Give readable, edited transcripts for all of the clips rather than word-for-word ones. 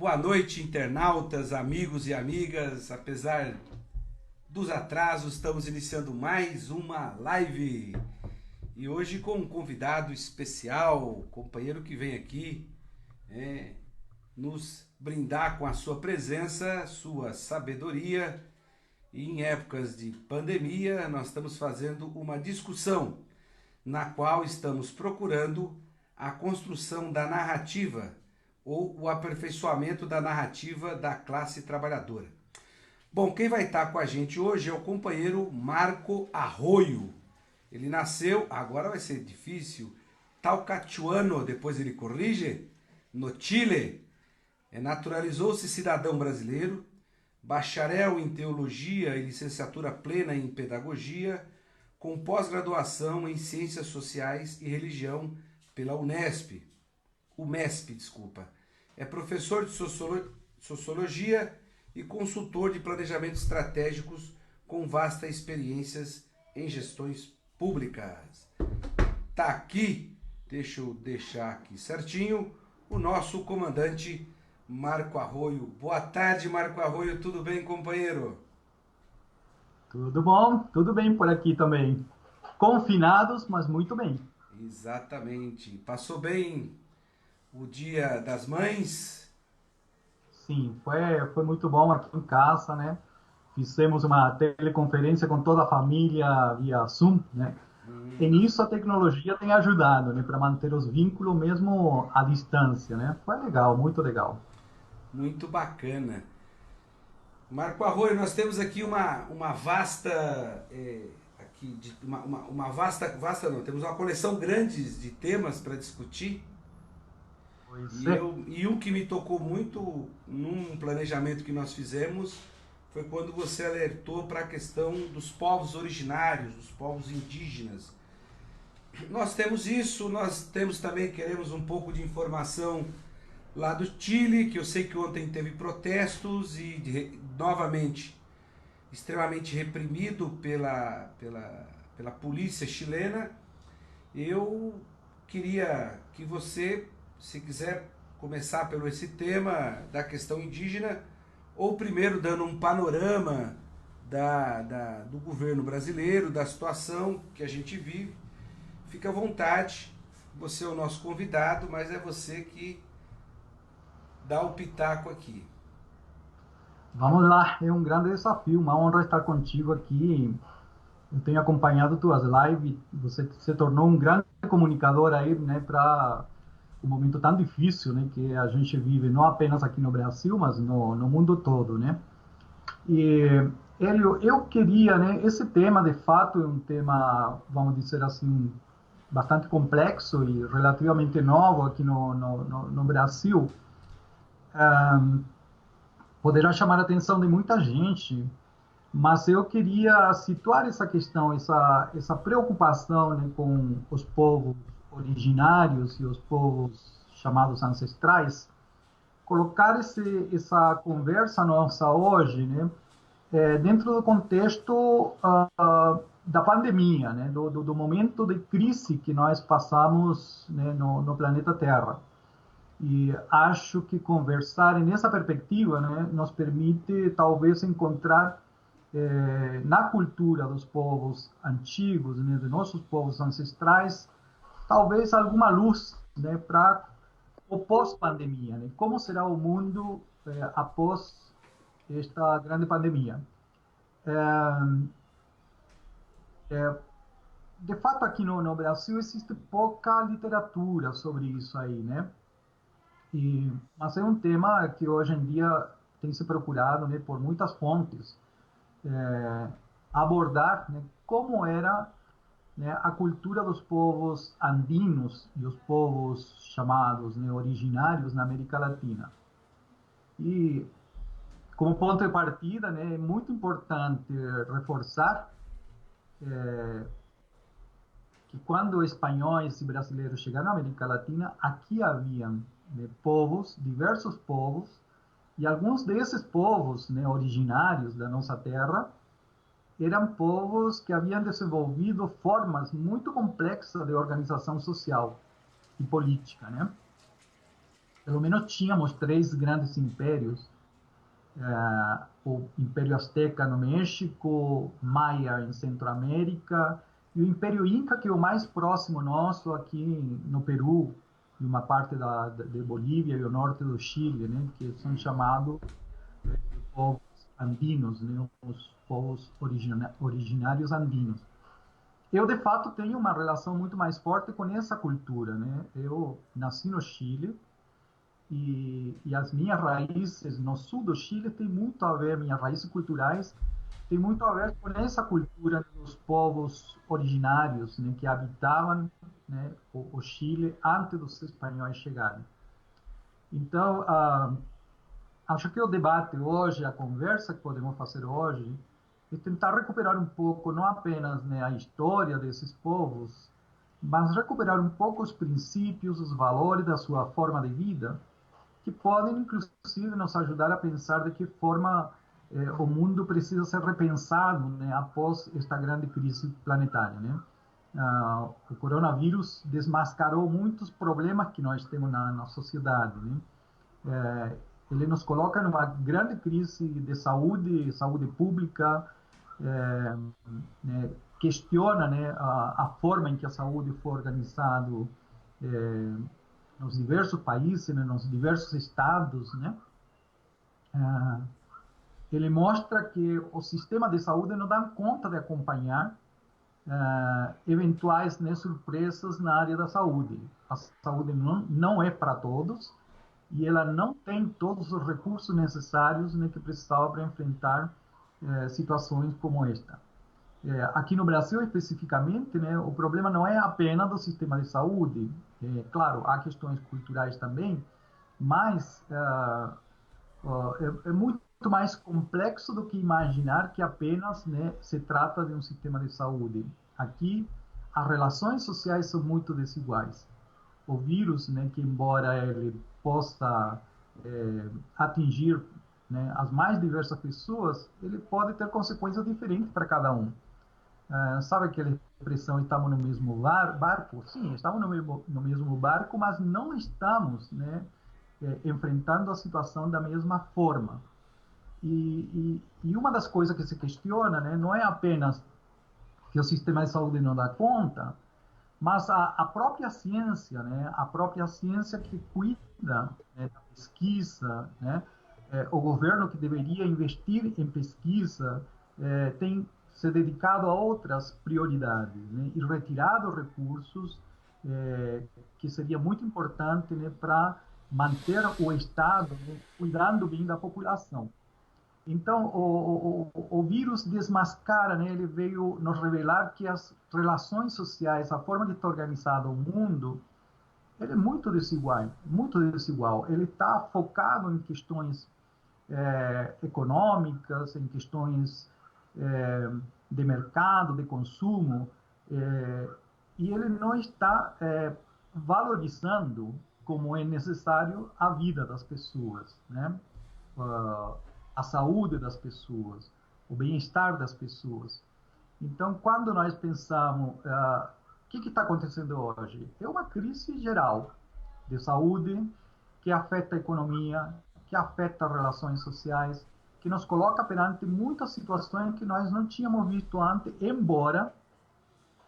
boa noite, internautas, amigos e amigas. Apesar dos atrasos, estamos iniciando mais uma live. E hoje com um convidado especial, companheiro que vem aqui nos brindar com a sua presença, sua sabedoria. E em épocas de pandemia, nós estamos fazendo uma discussão na qual estamos procurando a construção da narrativa ou o aperfeiçoamento da narrativa da classe trabalhadora. Bom, quem vai estar com a gente hoje é o companheiro Marco Arroyo. Ele nasceu, agora vai ser difícil, Talcachuano, depois ele corrige, no Chile. Naturalizou-se cidadão brasileiro, bacharel em teologia e licenciatura plena em pedagogia, com pós-graduação em ciências sociais e religião pela UMESP, desculpa. É professor de sociologia e consultor de planejamentos estratégicos com vastas experiências em gestões públicas. Tá aqui, deixa eu deixar aqui certinho, o nosso comandante Marco Arroyo. Boa tarde, Marco Arroyo, tudo bem, companheiro? Tudo bom? Tudo bem por aqui também. Confinados, mas muito bem. Exatamente. Passou bem o Dia das Mães? Sim, foi muito bom aqui em casa, né? Fizemos uma teleconferência com toda a família via Zoom, né? E nisso a tecnologia tem ajudado, né? Para manter os vínculos mesmo à distância, né? Foi legal, muito legal. Muito bacana. Marco Arroyo, nós temos aqui uma vasta, uma vasta não, temos uma coleção grande de temas para discutir. Pois E, é. e um que me tocou muito num planejamento que nós fizemos foi quando você alertou para a questão dos povos originários, dos povos indígenas. Nós temos isso, nós temos também, queremos um pouco de informação lá do Chile, que eu sei que ontem teve protestos e novamente extremamente reprimido pela polícia chilena. Eu queria que você, se quiser começar pelo esse tema da questão indígena, ou primeiro dando um panorama do governo brasileiro, da situação que a gente vive, fica à vontade. Você é o nosso convidado, mas é você que dá o pitaco aqui. Vamos lá, é um grande desafio, uma honra estar contigo aqui. Eu tenho acompanhado tuas lives, você se tornou um grande comunicador aí, né, para um momento tão difícil, né, que a gente vive, não apenas aqui no Brasil, mas no mundo todo, né? E, Hélio, eu queria, né, esse tema, de fato, é um tema, vamos dizer assim, bastante complexo e relativamente novo aqui no Brasil. Um, Poderá chamar a atenção de muita gente, mas eu queria situar essa questão, essa preocupação, né, com os povos originários e os povos chamados ancestrais, colocar essa conversa nossa hoje, né, dentro do contexto da pandemia, né, do momento de crise que nós passamos, né, no planeta Terra. E acho que conversar nessa perspectiva, né, nos permite talvez encontrar na cultura dos povos antigos, né, dos nossos povos ancestrais, talvez alguma luz, né, para o pós-pandemia, né? Como será o mundo após esta grande pandemia? É, de fato, aqui no Brasil existe pouca literatura sobre isso aí, né? Mas é um tema que hoje em dia tem se procurado, né, por muitas fontes, é, abordar, né, como era, né, a cultura dos povos andinos e os povos chamados, né, originários na América Latina. E como ponto de partida, né, é muito importante reforçar que quando espanhóis e brasileiros chegaram à América Latina, aqui haviam, né, povos, diversos povos, e alguns desses povos, né, originários da nossa terra eram povos que haviam desenvolvido formas muito complexas de organização social e política, né? pelo menos tínhamos três grandes impérios, o Império Azteca no México, Maia em Centro-América, e o Império Inca, que é o mais próximo nosso aqui no Peru, e uma parte de Bolívia e o norte do Chile, né, que são chamados de povos andinos, né, os povos originários andinos. Eu, de fato, tenho uma relação muito mais forte com essa cultura, né? Eu nasci no Chile, e as minhas raízes no sul do Chile tem muito a ver, minhas raízes culturais tem muito a ver com essa cultura dos povos originários, né, que habitavam, né, o Chile antes dos espanhóis chegarem. Então, acho que o debate hoje, a conversa que podemos fazer hoje, é tentar recuperar um pouco, não apenas, né, a história desses povos, mas recuperar um pouco os princípios, os valores da sua forma de vida, que podem, inclusive, nos ajudar a pensar de que forma o mundo precisa ser repensado, né, após esta grande crise planetária, né? O coronavírus desmascarou muitos problemas que nós temos na sociedade, né? Ele nos coloca numa grande crise de saúde pública, né, questiona, né, a forma em que a saúde foi organizada nos diversos países, né, nos diversos estados, né? Ele mostra que o sistema de saúde não dá conta de acompanhar eventuais, né, surpresas na área da saúde. A saúde não é para todos e ela não tem todos os recursos necessários, né, que precisava para enfrentar situações como esta. Aqui no Brasil, especificamente, né, o problema não é apenas do sistema de saúde. Claro, há questões culturais também, mas é muito mais complexo do que imaginar que apenas, né, se trata de um sistema de saúde. Aqui, as relações sociais são muito desiguais. O vírus, né, que embora ele possa atingir, né, as mais diversas pessoas, ele pode ter consequências diferentes para cada um. Sabe aquela expressão, estamos no mesmo barco? Sim, estamos no mesmo barco, mas não estamos, né, enfrentando a situação da mesma forma. E uma das coisas que se questiona, né, não é apenas que o sistema de saúde não dá conta, mas a própria ciência, né, a própria ciência que cuida, né, da pesquisa, né, o governo que deveria investir em pesquisa tem se dedicado a outras prioridades, né, e retirado recursos que seria muito importante, né, para manter o Estado, né, cuidando bem da população. Então, o vírus desmascara, né? Ele veio nos revelar que as relações sociais, a forma de estar organizado o mundo, ele é muito desigual, muito desigual. Ele está focado em questões econômicas, em questões de mercado, de consumo, e ele não está valorizando como é necessário a vida das pessoas, né? A saúde das pessoas, o bem-estar das pessoas. Então, quando nós pensamos o que está acontecendo hoje, é uma crise geral de saúde que afeta a economia, que afeta as relações sociais, que nos coloca perante muitas situações que nós não tínhamos visto antes, embora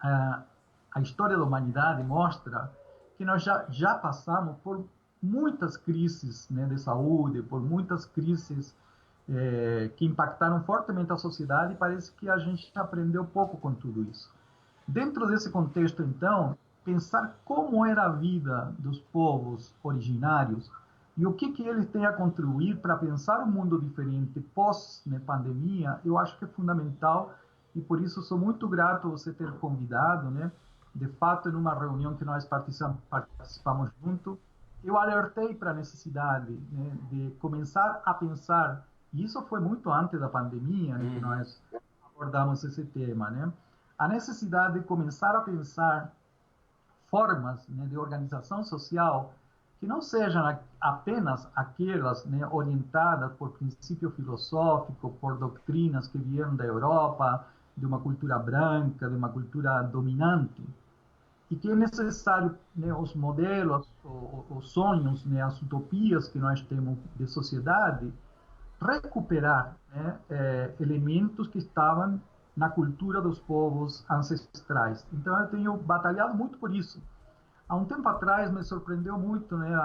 a história da humanidade mostra que nós já passamos por muitas crises, né, de saúde, por muitas crises que impactaram fortemente a sociedade, e parece que a gente aprendeu pouco com tudo isso. Dentro desse contexto, então, pensar como era a vida dos povos originários e o que eles têm a contribuir para pensar um mundo diferente pós-pandemia, eu acho que é fundamental, e por isso sou muito grato a você ter convidado, né? De fato, em uma reunião que nós participamos junto, eu alertei para a necessidade, né, de começar a pensar, e isso foi muito antes da pandemia, né, que nós abordamos esse tema, né? A necessidade de começar a pensar formas, né, de organização social que não sejam apenas aquelas, né, orientadas por princípio filosófico, por doutrinas que vieram da Europa, de uma cultura branca, de uma cultura dominante, e que é necessário, né, os modelos, os sonhos, né, as utopias que nós temos de sociedade, recuperar, né, elementos que estavam na cultura dos povos ancestrais. Então eu tenho batalhado muito por isso. Há um tempo atrás me surpreendeu muito, né,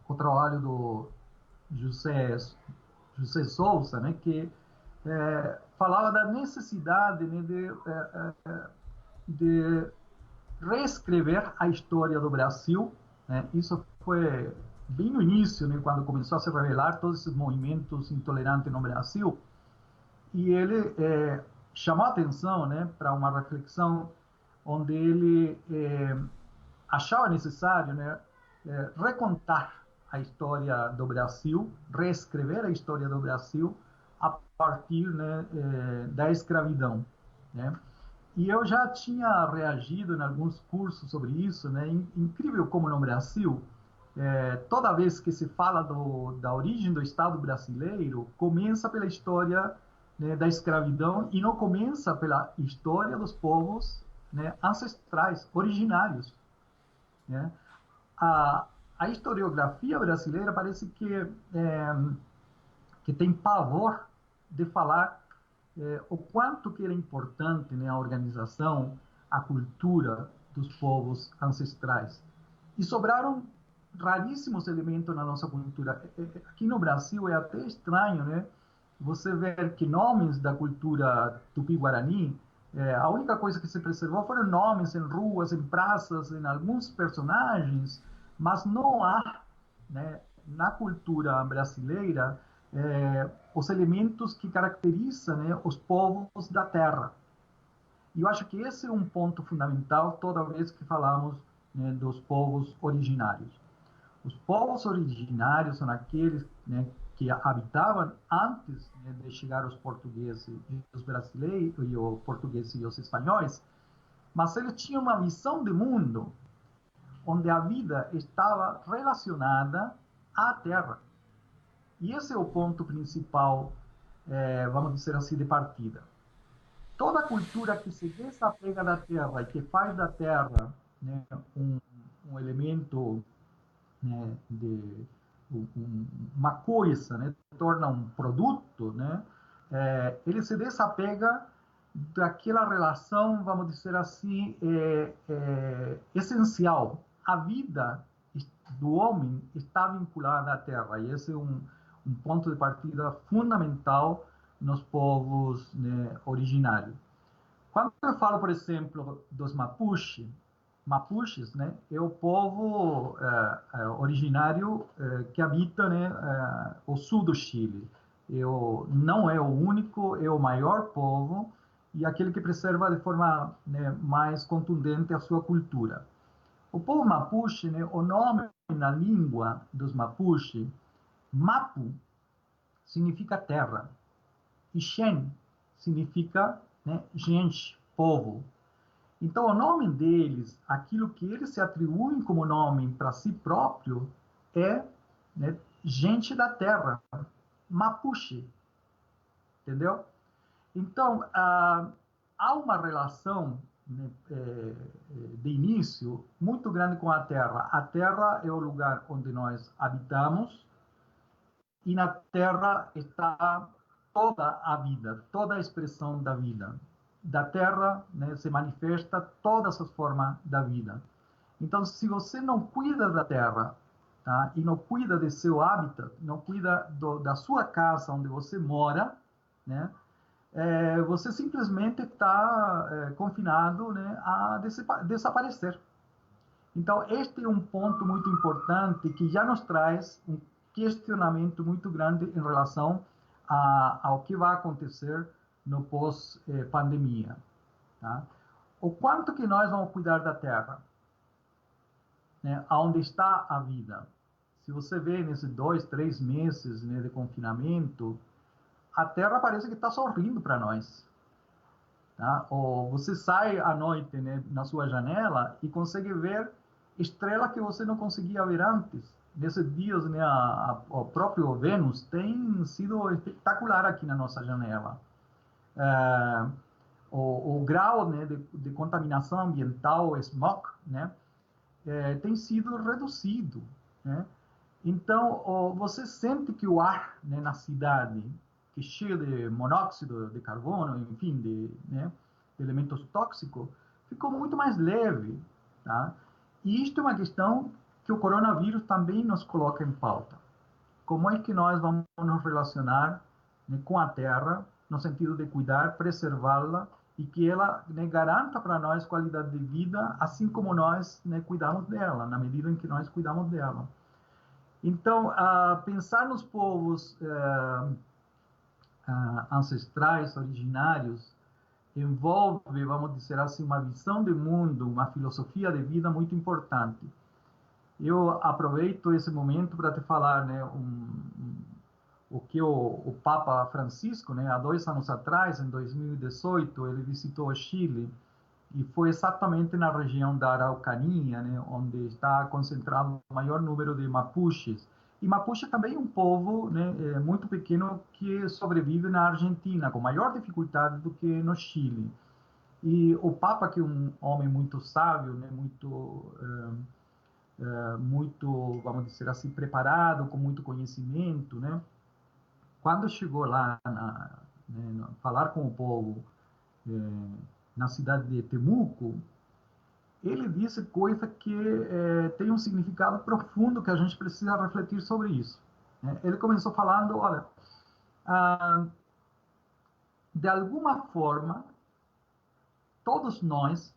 o trabalho do José Souza, né, que falava da necessidade, né, de reescrever a história do Brasil, né? Isso foi bem no início, né, quando começou a se revelar todos esses movimentos intolerantes no Brasil, e ele chamou a atenção, né, para uma reflexão onde ele achava necessário, né, recontar a história do Brasil, reescrever a história do Brasil a partir, né, da escravidão, né? E eu já tinha reagido em alguns cursos sobre isso, né? Incrível como no Brasil, toda vez que se fala da origem do Estado brasileiro, começa pela história, né, da escravidão e não começa pela história dos povos, né, ancestrais, originários, né? A, a historiografia brasileira parece que tem pavor de falar o quanto que era importante, né, a organização, a cultura dos povos ancestrais. E sobraram raríssimos elementos na nossa cultura. Aqui no Brasil é até estranho, né, você ver que nomes da cultura tupi-guarani, a única coisa que se preservou foram nomes em ruas, em praças, em alguns personagens, mas não há, né, na cultura brasileira os elementos que caracterizam, né, os povos da terra. E eu acho que esse é um ponto fundamental toda vez que falamos, né, dos povos originários. Os povos originários são aqueles, né, que habitavam antes, né, de chegar os portugueses e os brasileiros, e os portugueses e os espanhóis, mas eles tinham uma visão de mundo onde a vida estava relacionada à terra. E esse é o ponto principal, vamos dizer assim, de partida. Toda cultura que se desapega da terra e que faz da terra, né, um elemento, né, uma coisa, né, torna um produto, né, ele se desapega daquela relação, vamos dizer assim, essencial. A vida do homem está vinculada à terra, e esse é um ponto de partida fundamental nos povos, né, originários. Quando eu falo, por exemplo, dos Mapuches, né, é o povo originário que habita, né, o sul do Chile. Não é o único, é o maior povo e aquele que preserva de forma, né, mais contundente a sua cultura. O povo Mapuche, né, o nome na língua dos Mapuche, Mapu, significa terra, e Xen significa, né, gente, povo. Então, o nome deles, aquilo que eles se atribuem como nome para si próprio, é, né, gente da terra, Mapuche, entendeu? Então, há uma relação, né, de início muito grande com a terra. A terra é o lugar onde nós habitamos e na terra está toda a vida, toda a expressão da vida. Da terra, né, se manifesta todas as formas da vida. Então, se você não cuida da terra, tá, e não cuida de seu hábitat, não cuida da sua casa onde você mora, né, você simplesmente está confinado, né, a desaparecer. Então, este é um ponto muito importante que já nos traz um questionamento muito grande em relação ao que vai acontecer no pós-pandemia. Tá? O quanto que nós vamos cuidar da Terra, né, onde está a vida. Se você vê nesses 2, 3 meses, né, de confinamento, a Terra parece que está sorrindo para nós. Tá? Ou você sai à noite, né, na sua janela e consegue ver estrelas que você não conseguia ver antes. Nesses dias, né, o próprio Vênus tem sido espetacular aqui na nossa janela. o grau, né, de contaminação ambiental, o smog, né, tem sido reduzido, né? Então, você sente que o ar, né, na cidade, que é cheio de monóxido de carbono, enfim, né, de elementos tóxicos, ficou muito mais leve, tá? E isto é uma questão que o coronavírus também nos coloca em pauta. Como é que nós vamos nos relacionar, né, com a Terra, no sentido de cuidar, preservá-la e que ela, né, garanta para nós qualidade de vida, assim como nós, né, cuidamos dela, na medida em que nós cuidamos dela. Então, pensar nos povos ancestrais, originários, envolve, vamos dizer assim, uma visão de mundo, uma filosofia de vida muito importante. Eu aproveito esse momento para te falar, né, o que o Papa Francisco, né, há 2 anos atrás, em 2018, ele visitou o Chile e foi exatamente na região da Araucanía, né, onde está concentrado o maior número de mapuches. E mapuche também é um povo, né, muito pequeno que sobrevive na Argentina, com maior dificuldade do que no Chile. E o Papa, que é um homem muito sábio, né, muito, vamos dizer assim, preparado, com muito conhecimento, né, quando chegou lá, né, falar com o povo na cidade de Temuco, ele disse coisa que tem um significado profundo que a gente precisa refletir sobre isso. Né? Ele começou falando, olha, de alguma forma, todos nós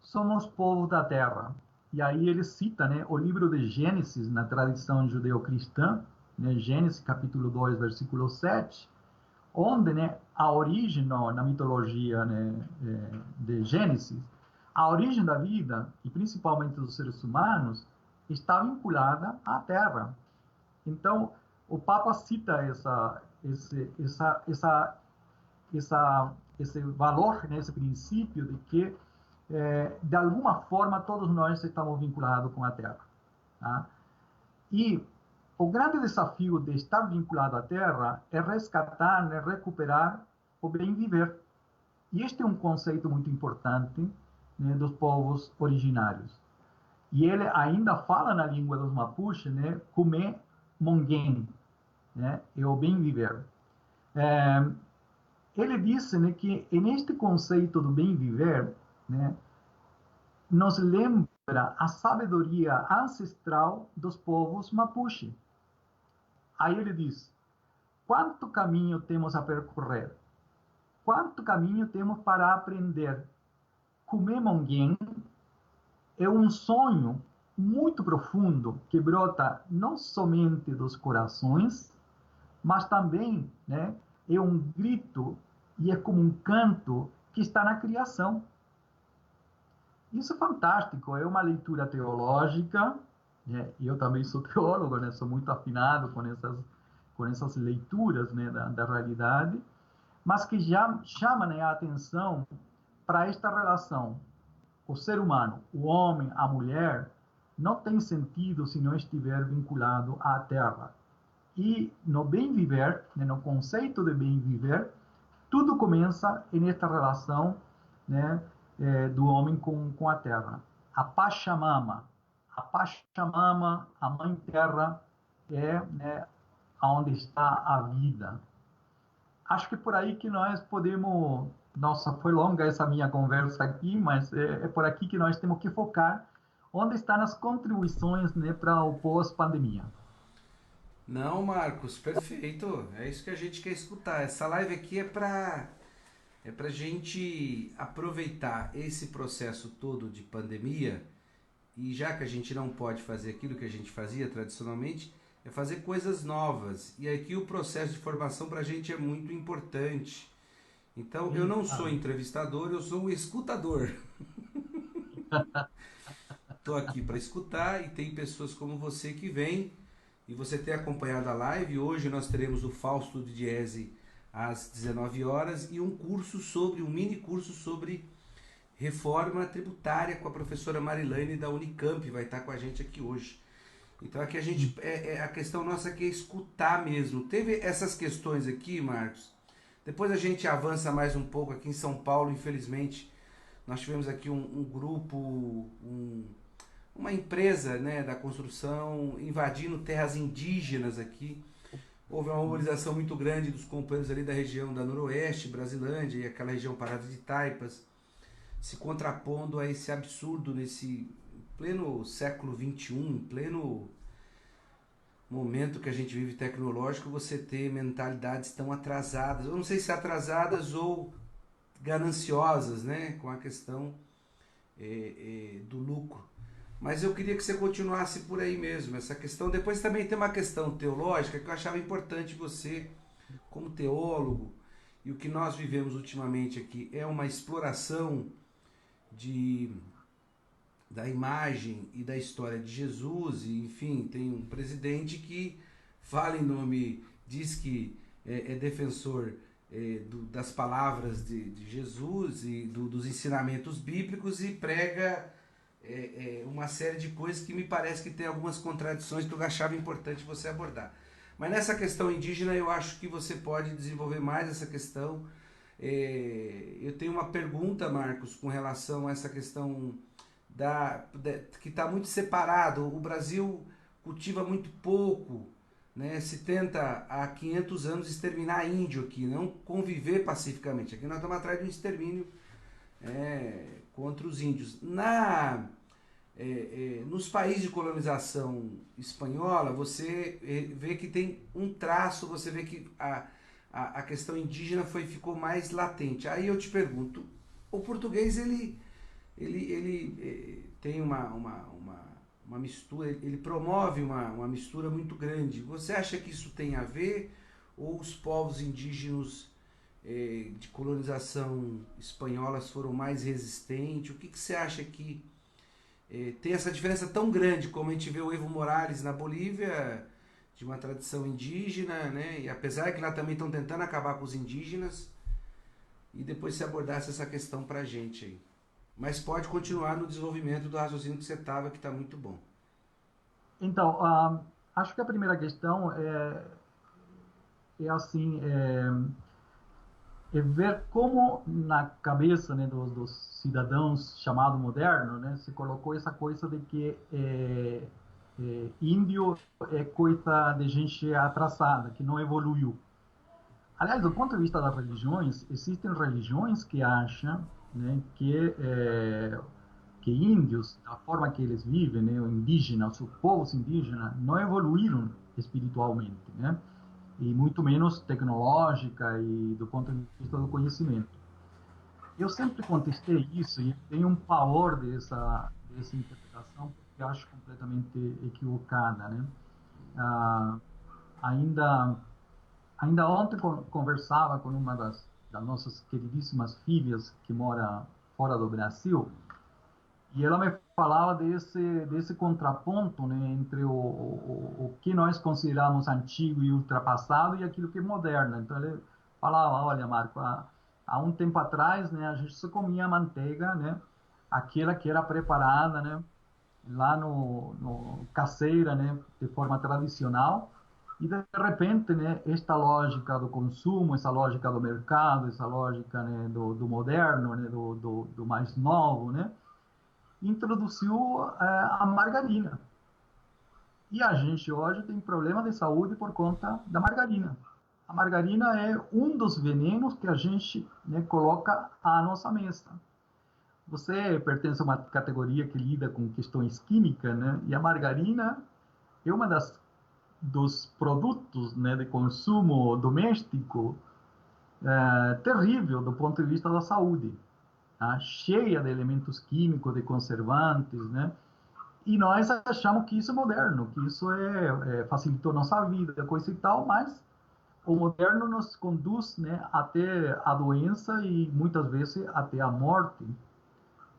somos povo da terra. E aí ele cita, né, o livro de Gênesis, na tradição judeu-cristã, né, Gênesis capítulo 2, versículo 7, onde, né, a origem na mitologia, né, de Gênesis, a origem da vida, e principalmente dos seres humanos, está vinculada à Terra. Então, o Papa cita esse valor, né, esse princípio de que, de alguma forma, todos nós estamos vinculados com a Terra. Tá? E o grande desafio de estar vinculado à Terra é resgatar, né, recuperar o bem viver. E este é um conceito muito importante, né, dos povos originários. E ele ainda fala na língua dos Mapuche, né, kume mongen, né, é o bem viver. Ele disse, né, que neste conceito do bem viver, né, nos lembra a sabedoria ancestral dos povos Mapuche. Aí ele diz: quanto caminho temos a percorrer? Quanto caminho temos para aprender? Kumemongen é um sonho muito profundo que brota não somente dos corações, mas também, né, é um grito e é como um canto que está na criação. Isso é fantástico, é uma leitura teológica, né? Eu também sou teólogo, né? Sou muito afinado com essas leituras, né, da realidade, mas que já chama, né, a atenção para esta relação. O ser humano, o homem, a mulher, não tem sentido se não estiver vinculado à terra. E no bem viver, né, no conceito de bem viver, tudo começa nesta relação, né, do homem com a terra. A Pachamama, a Mãe Terra, é, né, onde está a vida. Acho que é por aí que nós podemos. Nossa, foi longa essa minha conversa aqui, mas é por aqui que nós temos que focar onde estão as contribuições, né, para o pós-pandemia. Não, Marcos, perfeito. É isso que a gente quer escutar. Essa live aqui é pra gente aproveitar esse processo todo de pandemia e já que a gente não pode fazer aquilo que a gente fazia tradicionalmente, é fazer coisas novas. E aqui o processo de formação para a gente é muito importante. Então, eu não sou entrevistador, eu sou um escutador. Estou aqui para escutar e tem pessoas como você que vêm e você tem acompanhado a live. Hoje nós teremos o Fausto de Diese às 19 horas e um mini curso sobre reforma tributária com a professora Marilane da Unicamp, vai estar com a gente aqui hoje. Então aqui a questão nossa aqui é escutar mesmo. Teve essas questões aqui, Marcos, Depois a gente avança mais um pouco aqui em São Paulo, infelizmente. Nós tivemos aqui um grupo, uma empresa, né, da construção invadindo terras indígenas aqui. Houve uma mobilização muito grande dos companheiros ali da região da Noroeste, Brasilândia e aquela região Parada de Taipas, se contrapondo a esse absurdo nesse pleno século XXI, em pleno momento que a gente vive tecnológico, você ter mentalidades tão atrasadas. Eu não sei se atrasadas ou gananciosas, né, com a questão do lucro. Mas eu queria que você continuasse por aí mesmo, essa questão. Depois também tem uma questão teológica que eu achava importante você, como teólogo, e o que nós vivemos ultimamente aqui é uma exploração de, da imagem e da história de Jesus, e enfim, tem um presidente que fala em nome, diz que é defensor das palavras de Jesus e dos ensinamentos bíblicos e prega uma série de coisas que me parece que tem algumas contradições que eu achava importante você abordar. Mas nessa questão indígena eu acho que você pode desenvolver mais essa questão. Eu tenho uma pergunta, Marcos, com relação a essa questão que está muito separado. O Brasil cultiva muito pouco, né? Se tenta há 500 anos exterminar índio aqui, não conviver pacificamente. Aqui nós estamos atrás de um extermínio contra os índios. Nos países de colonização espanhola, você vê que tem um traço, você vê que a questão indígena ficou mais latente. Aí eu te pergunto, o português ele tem uma mistura, ele promove uma mistura muito grande. Você acha que isso tem a ver, ou os povos indígenas de colonização espanhola foram mais resistentes? O que você acha que tem essa diferença tão grande, como a gente vê o Evo Morales na Bolívia, de uma tradição indígena, né? E apesar que lá também estão tentando acabar com os indígenas, e depois se abordasse essa questão pra gente aí. Mas pode continuar no desenvolvimento do raciocínio que você estava, que está muito bom. Então, acho que a primeira questão é assim, ver como na cabeça, né, dos cidadãos chamado moderno, né, se colocou essa coisa de que índio é coisa de gente atrasada, que não evoluiu. Aliás, do ponto de vista das religiões, existem religiões que acham, né, que índios, da forma que eles vivem, né, o indígena, os povos indígenas, não evoluíram espiritualmente, né? E muito menos tecnológica e do ponto de vista do conhecimento. Eu sempre contestei isso e tenho um pavor dessa interpretação porque acho completamente equivocada, né? Ah, ainda ainda ontem conversava com uma das nossas queridíssimas filhas que mora fora do Brasil e ela me falava desse contraponto, né, entre o que nós consideramos antigo e ultrapassado e aquilo que é moderno. Então ele falava, olha, Marco, há um tempo atrás, né, a gente só comia manteiga, né, aquela que era preparada, né, lá no caseira, né, de forma tradicional. E de repente, né, esta lógica do consumo, essa lógica do mercado, essa lógica, né, do moderno, né, do mais novo, né, introduziu a margarina. E a gente hoje tem problema de saúde por conta da margarina. A margarina é um dos venenos que a gente, né, coloca à nossa mesa. Você pertence a uma categoria que lida com questões químicas, né? E a margarina é uma dos produtos, né, de consumo doméstico terrível do ponto de vista da saúde, tá? Cheia de elementos químicos, de conservantes, né? E nós achamos que isso é moderno, que isso facilitou nossa vida, coisa e tal, mas o moderno nos conduz, né, até a doença e muitas vezes até a morte.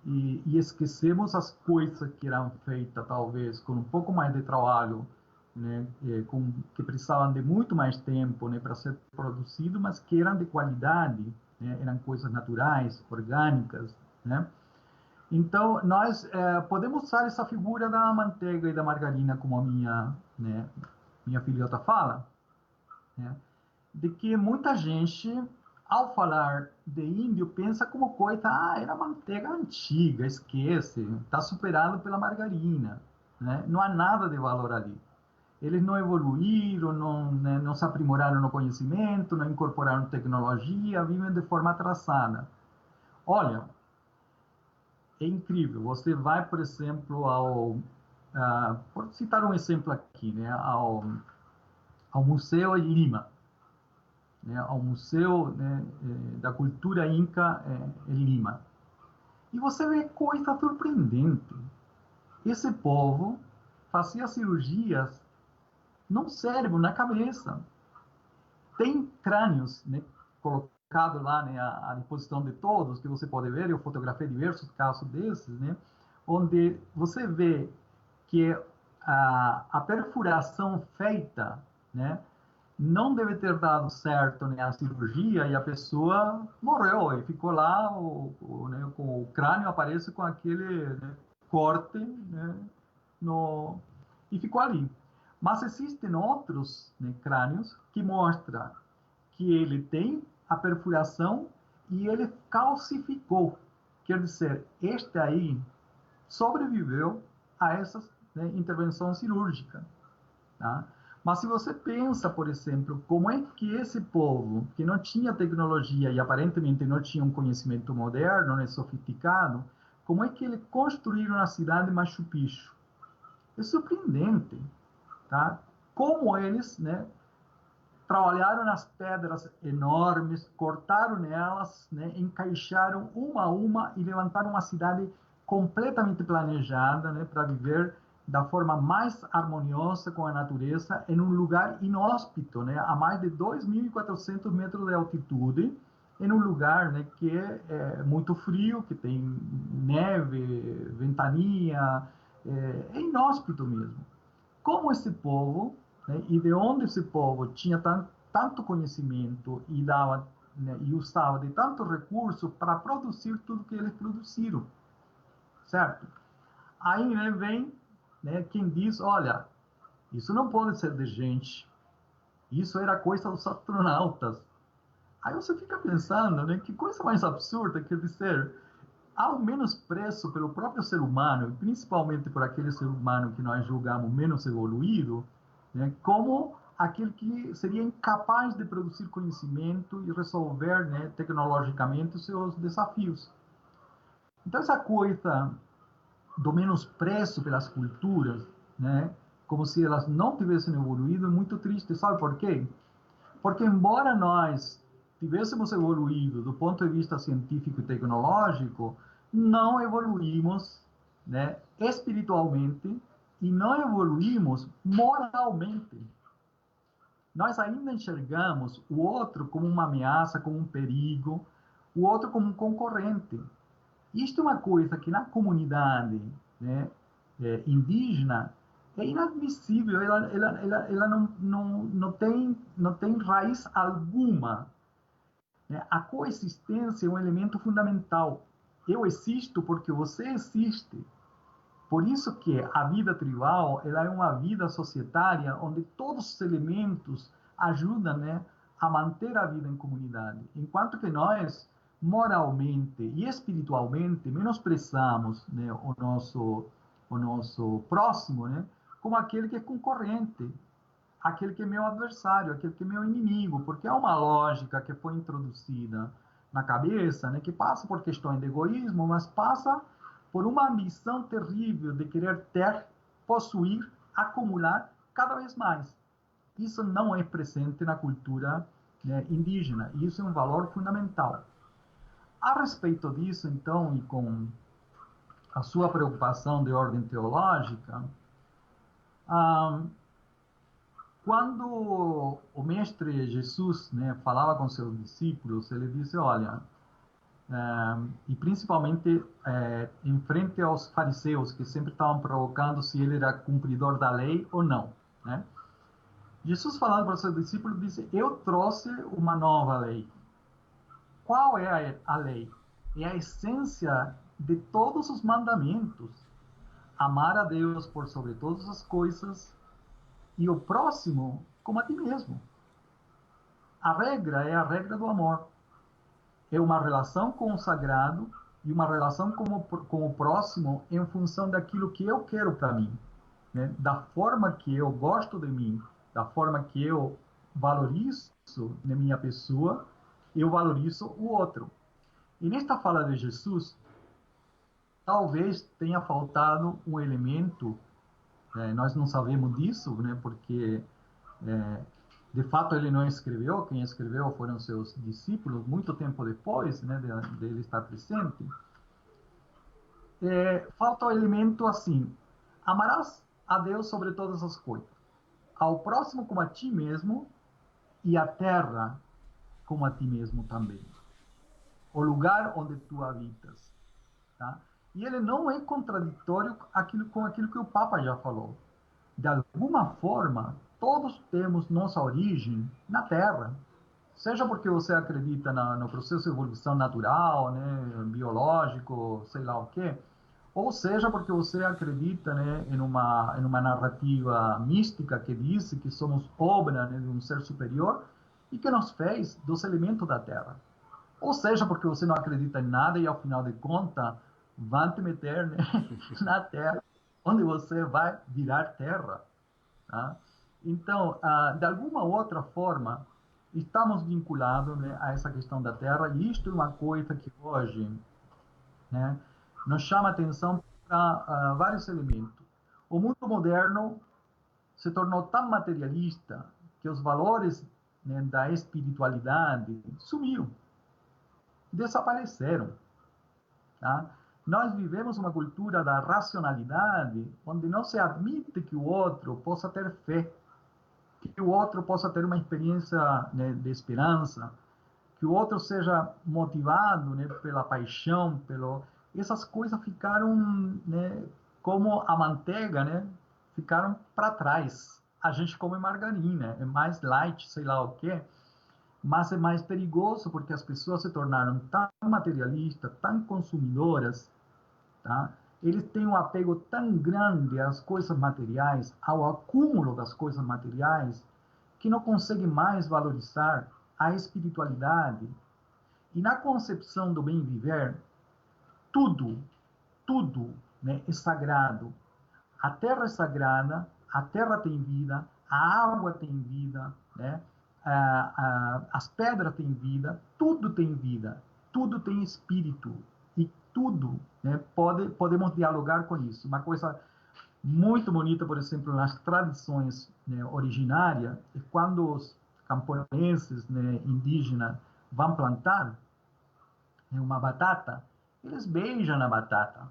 E esquecemos as coisas que eram feitas, talvez, com um pouco mais de trabalho, né, que precisavam de muito mais tempo, né, para ser produzido, mas que eram de qualidade, né, eram coisas naturais, orgânicas, né? Então, nós podemos usar essa figura da manteiga e da margarina, como a minha filhota fala, né, de que muita gente ao falar de índio, pensa como coisa, era manteiga antiga, esquece, está superado pela margarina, né? Não há nada de valor ali. Eles não evoluíram, não, né, não se aprimoraram no conhecimento, não incorporaram tecnologia, vivem de forma atrasada. Olha, é incrível. Você vai, por exemplo, por citar um exemplo aqui, né, ao Museu de Lima, né, ao Museu, né, da Cultura Inca em Lima. E você vê coisa surpreendente. Esse povo fazia cirurgias no cérebro, na cabeça. Tem crânios, né, colocados lá, né, à disposição de todos, que você pode ver. Eu fotografei diversos casos desses, né, onde você vê que a perfuração feita, né, não deve ter dado certo, né, a cirurgia, e a pessoa morreu e ficou lá, né, com o crânio aparece com aquele, né, corte, né, e ficou ali. Mas existem outros, né, crânios que mostram que ele tem a perfuração e ele calcificou. Quer dizer, este aí sobreviveu a essa, né, intervenção cirúrgica. Tá? Mas se você pensa, por exemplo, como é que esse povo, que não tinha tecnologia e aparentemente não tinha um conhecimento moderno, né, sofisticado, como é que eles construíram a cidade de Machu Picchu? É surpreendente, tá? Como eles, né, trabalharam nas pedras enormes, cortaram nelas, né, encaixaram uma a uma e levantaram uma cidade completamente planejada, né, para viver da forma mais harmoniosa com a natureza em um lugar inóspito, né, a mais de 2.400 metros de altitude, em um lugar, né, que é muito frio, que tem neve, ventania, é inóspito mesmo. Como esse povo, né, e de onde esse povo tinha tanto conhecimento e dava, né, e usava de tanto recurso para produzir tudo que eles produziram, certo? Aí, né, vem, né, quem diz, olha, isso não pode ser de gente, isso era coisa dos astronautas. Aí você fica pensando, né, que coisa mais absurda, quer dizer, há um menosprezo pelo próprio ser humano, principalmente por aquele ser humano que nós julgamos menos evoluído, né, como aquele que seria incapaz de produzir conhecimento e resolver, né, tecnologicamente os seus desafios. Então, essa coisa do menosprezo pelas culturas, né, como se elas não tivessem evoluído, é muito triste. Sabe por quê? Porque, embora nós tivéssemos evoluído do ponto de vista científico e tecnológico, não evoluímos, né, espiritualmente e não evoluímos moralmente. Nós ainda enxergamos o outro como uma ameaça, como um perigo, o outro como um concorrente. Isto é uma coisa que na comunidade, né, indígena é inadmissível, ela não tem raiz alguma. Né? A coexistência é um elemento fundamental. Eu existo porque você existe. Por isso que a vida tribal ela é uma vida societária onde todos os elementos ajudam, né, a manter a vida em comunidade. Enquanto que nós, moralmente e espiritualmente, menosprezamos, né, o nosso próximo, né, como aquele que é concorrente, aquele que é meu adversário, aquele que é meu inimigo, porque é uma lógica que foi introduzida na cabeça, né, que passa por questões de egoísmo, mas passa por uma ambição terrível de querer ter, possuir, acumular cada vez mais. Isso não é presente na cultura, né, indígena, e isso é um valor fundamental. A respeito disso, então, e com a sua preocupação de ordem teológica, ah, quando o mestre Jesus, né, falava com seus discípulos, ele disse, olha, e principalmente em frente aos fariseus, que sempre estavam provocando se ele era cumpridor da lei ou não, né? Jesus falando para os seus discípulos, disse, eu trouxe uma nova lei. Qual é a lei? É a essência de todos os mandamentos. Amar a Deus por sobre todas as coisas e o próximo como a ti mesmo. A regra é a regra do amor. é uma relação com o sagrado e uma relação com o próximo em função daquilo que eu quero para mim, né? Da forma que eu gosto de mim, da forma que eu valorizo na minha pessoa, eu valorizo o outro. E nesta fala de Jesus, talvez tenha faltado um elemento, nós não sabemos disso, né, porque de fato ele não escreveu, quem escreveu foram seus discípulos, muito tempo depois, né, de ele estar presente. Falta o elemento assim: amarás a Deus sobre todas as coisas, ao próximo como a ti mesmo, e a terra como a ti mesmo também, o lugar onde tu habitas. Tá? E ele não é contraditório com aquilo que o Papa já falou. De alguma forma, todos temos nossa origem na Terra. Seja porque você acredita no processo de evolução natural, né, biológico, sei lá o quê, ou seja porque você acredita, né, em uma narrativa mística que diz que somos obra, né, de um ser superior e que nos fez dos elementos da Terra. Ou seja porque você não acredita em nada e, ao final de contas, vai te meter, né, na Terra, onde você vai virar terra. Tá? Então, de alguma outra forma, estamos vinculados, né, a essa questão da Terra, e isto é uma coisa que hoje, né, nos chama atenção para vários elementos. O mundo moderno se tornou tão materialista que os valores, né, da espiritualidade sumiram, desapareceram. Tá? Nós vivemos uma cultura da racionalidade, onde não se admite que o outro possa ter fé, que o outro possa ter uma experiência, né, de esperança, que o outro seja motivado, né, pela paixão, essas coisas ficaram, né, como a manteiga, né, ficaram para trás. A gente come margarina, é mais light, sei lá o quê, mas é mais perigoso porque as pessoas se tornaram tão materialistas, tão consumidoras, tá? Eles têm um apego tão grande às coisas materiais, ao acúmulo das coisas materiais, que não conseguem mais valorizar a espiritualidade. E na concepção do bem viver, tudo, tudo, né, é sagrado. A terra é sagrada, a terra tem vida, a água tem vida, né? As pedras têm vida, tudo tem espírito e tudo, né, podemos dialogar com isso. Uma coisa muito bonita, por exemplo, nas tradições, né, originárias, é quando os camponeses, né, indígenas vão plantar, né, uma batata, eles beijam a batata,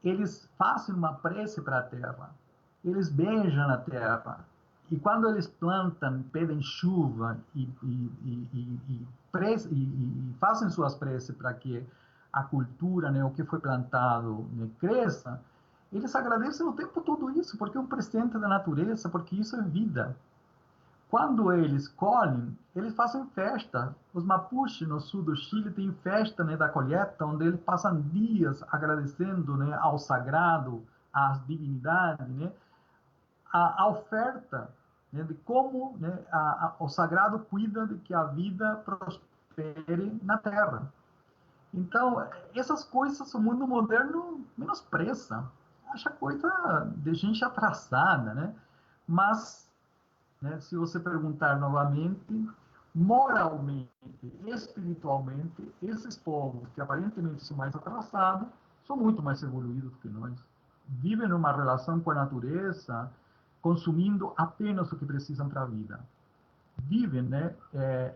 eles fazem uma prece para a terra, eles beijam a terra. E quando eles plantam, pedem chuva e fazem suas preces para que a cultura, né, o que foi plantado, né, cresça, eles agradecem o tempo todo isso, porque é um presente da natureza, porque isso é vida. Quando eles colhem, eles fazem festa. Os Mapuche, no sul do Chile, têm festa, né, da colheita, onde eles passam dias agradecendo, né, ao sagrado, às divindades, né, a oferta, né, de como, né, o sagrado cuida de que a vida prospere na terra. Então, essas coisas o mundo moderno menospreza. Acha coisa de gente atrasada, né? Mas, né, se você perguntar novamente, moralmente, espiritualmente, esses povos que aparentemente são mais atrasados, são muito mais evoluídos que nós. Vivem numa relação com a natureza, consumindo apenas o que precisam para a vida. Vivem, né,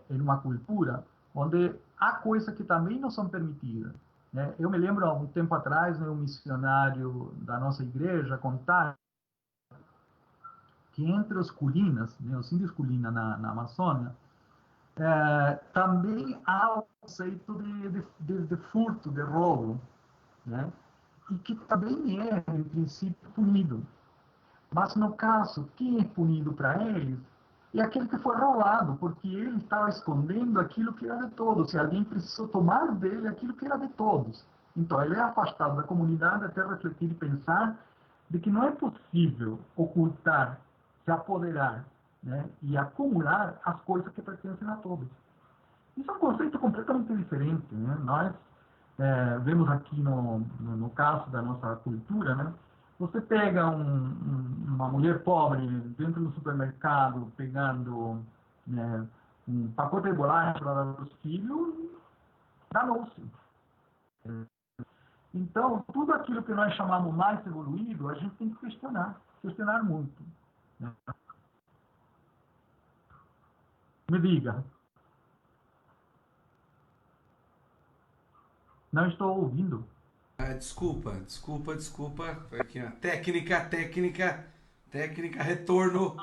em uma cultura onde há coisas que também não são permitidas. Né? Eu me lembro, há um tempo atrás, né, um missionário da nossa igreja contar que entre os culinas, né, os índios culinas na Amazônia, também há o conceito de furto, de roubo, né? E que também é, em princípio, punido. Mas, no caso, quem é punido para eles é aquele que foi roubado, porque ele estava escondendo aquilo que era de todos, e alguém precisou tomar dele aquilo que era de todos. Então, ele é afastado da comunidade até refletir e pensar de que não é possível ocultar, se apoderar, né, e acumular as coisas que pertencem a todos. Isso é um conceito completamente diferente, né? Nós vemos aqui no caso da nossa cultura, né? Você pega uma mulher pobre dentro do supermercado pegando né, um pacote de bolacha para dar para os filhos, danou-se. Então, tudo aquilo que nós chamamos mais evoluído, a gente tem que questionar muito. Né? Me diga. Não estou ouvindo. Desculpa. Foi aqui, ó. Técnica, retorno.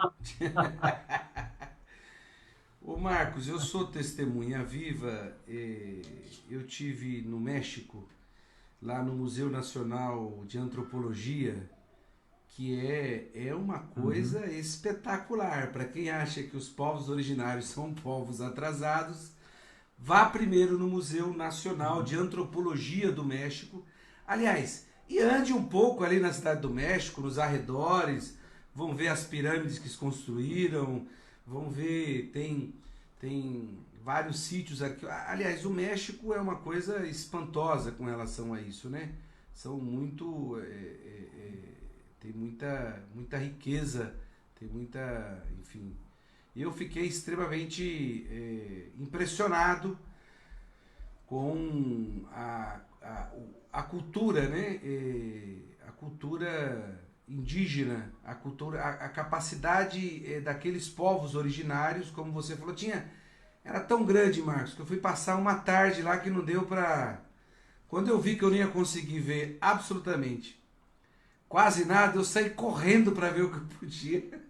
Ô Marcos, eu sou testemunha viva. Eu tive no México, lá no Museu Nacional de Antropologia, que é uma coisa espetacular. Para quem acha que os povos originários são povos atrasados, vá primeiro no Museu Nacional de Antropologia do México. Aliás, e ande um pouco ali na Cidade do México, nos arredores, vão ver as pirâmides que se construíram, vão ver, tem vários sítios aqui. Aliás, o México é uma coisa espantosa com relação a isso, né? São muito... tem muita riqueza, tem muita... enfim... Eu fiquei extremamente impressionado com a cultura, né? A cultura indígena, a capacidade daqueles povos originários, como você falou, era tão grande, Marcos, que eu fui passar uma tarde lá que não deu para... Quando eu vi que eu não ia conseguir ver absolutamente quase nada, eu saí correndo para ver o que eu podia.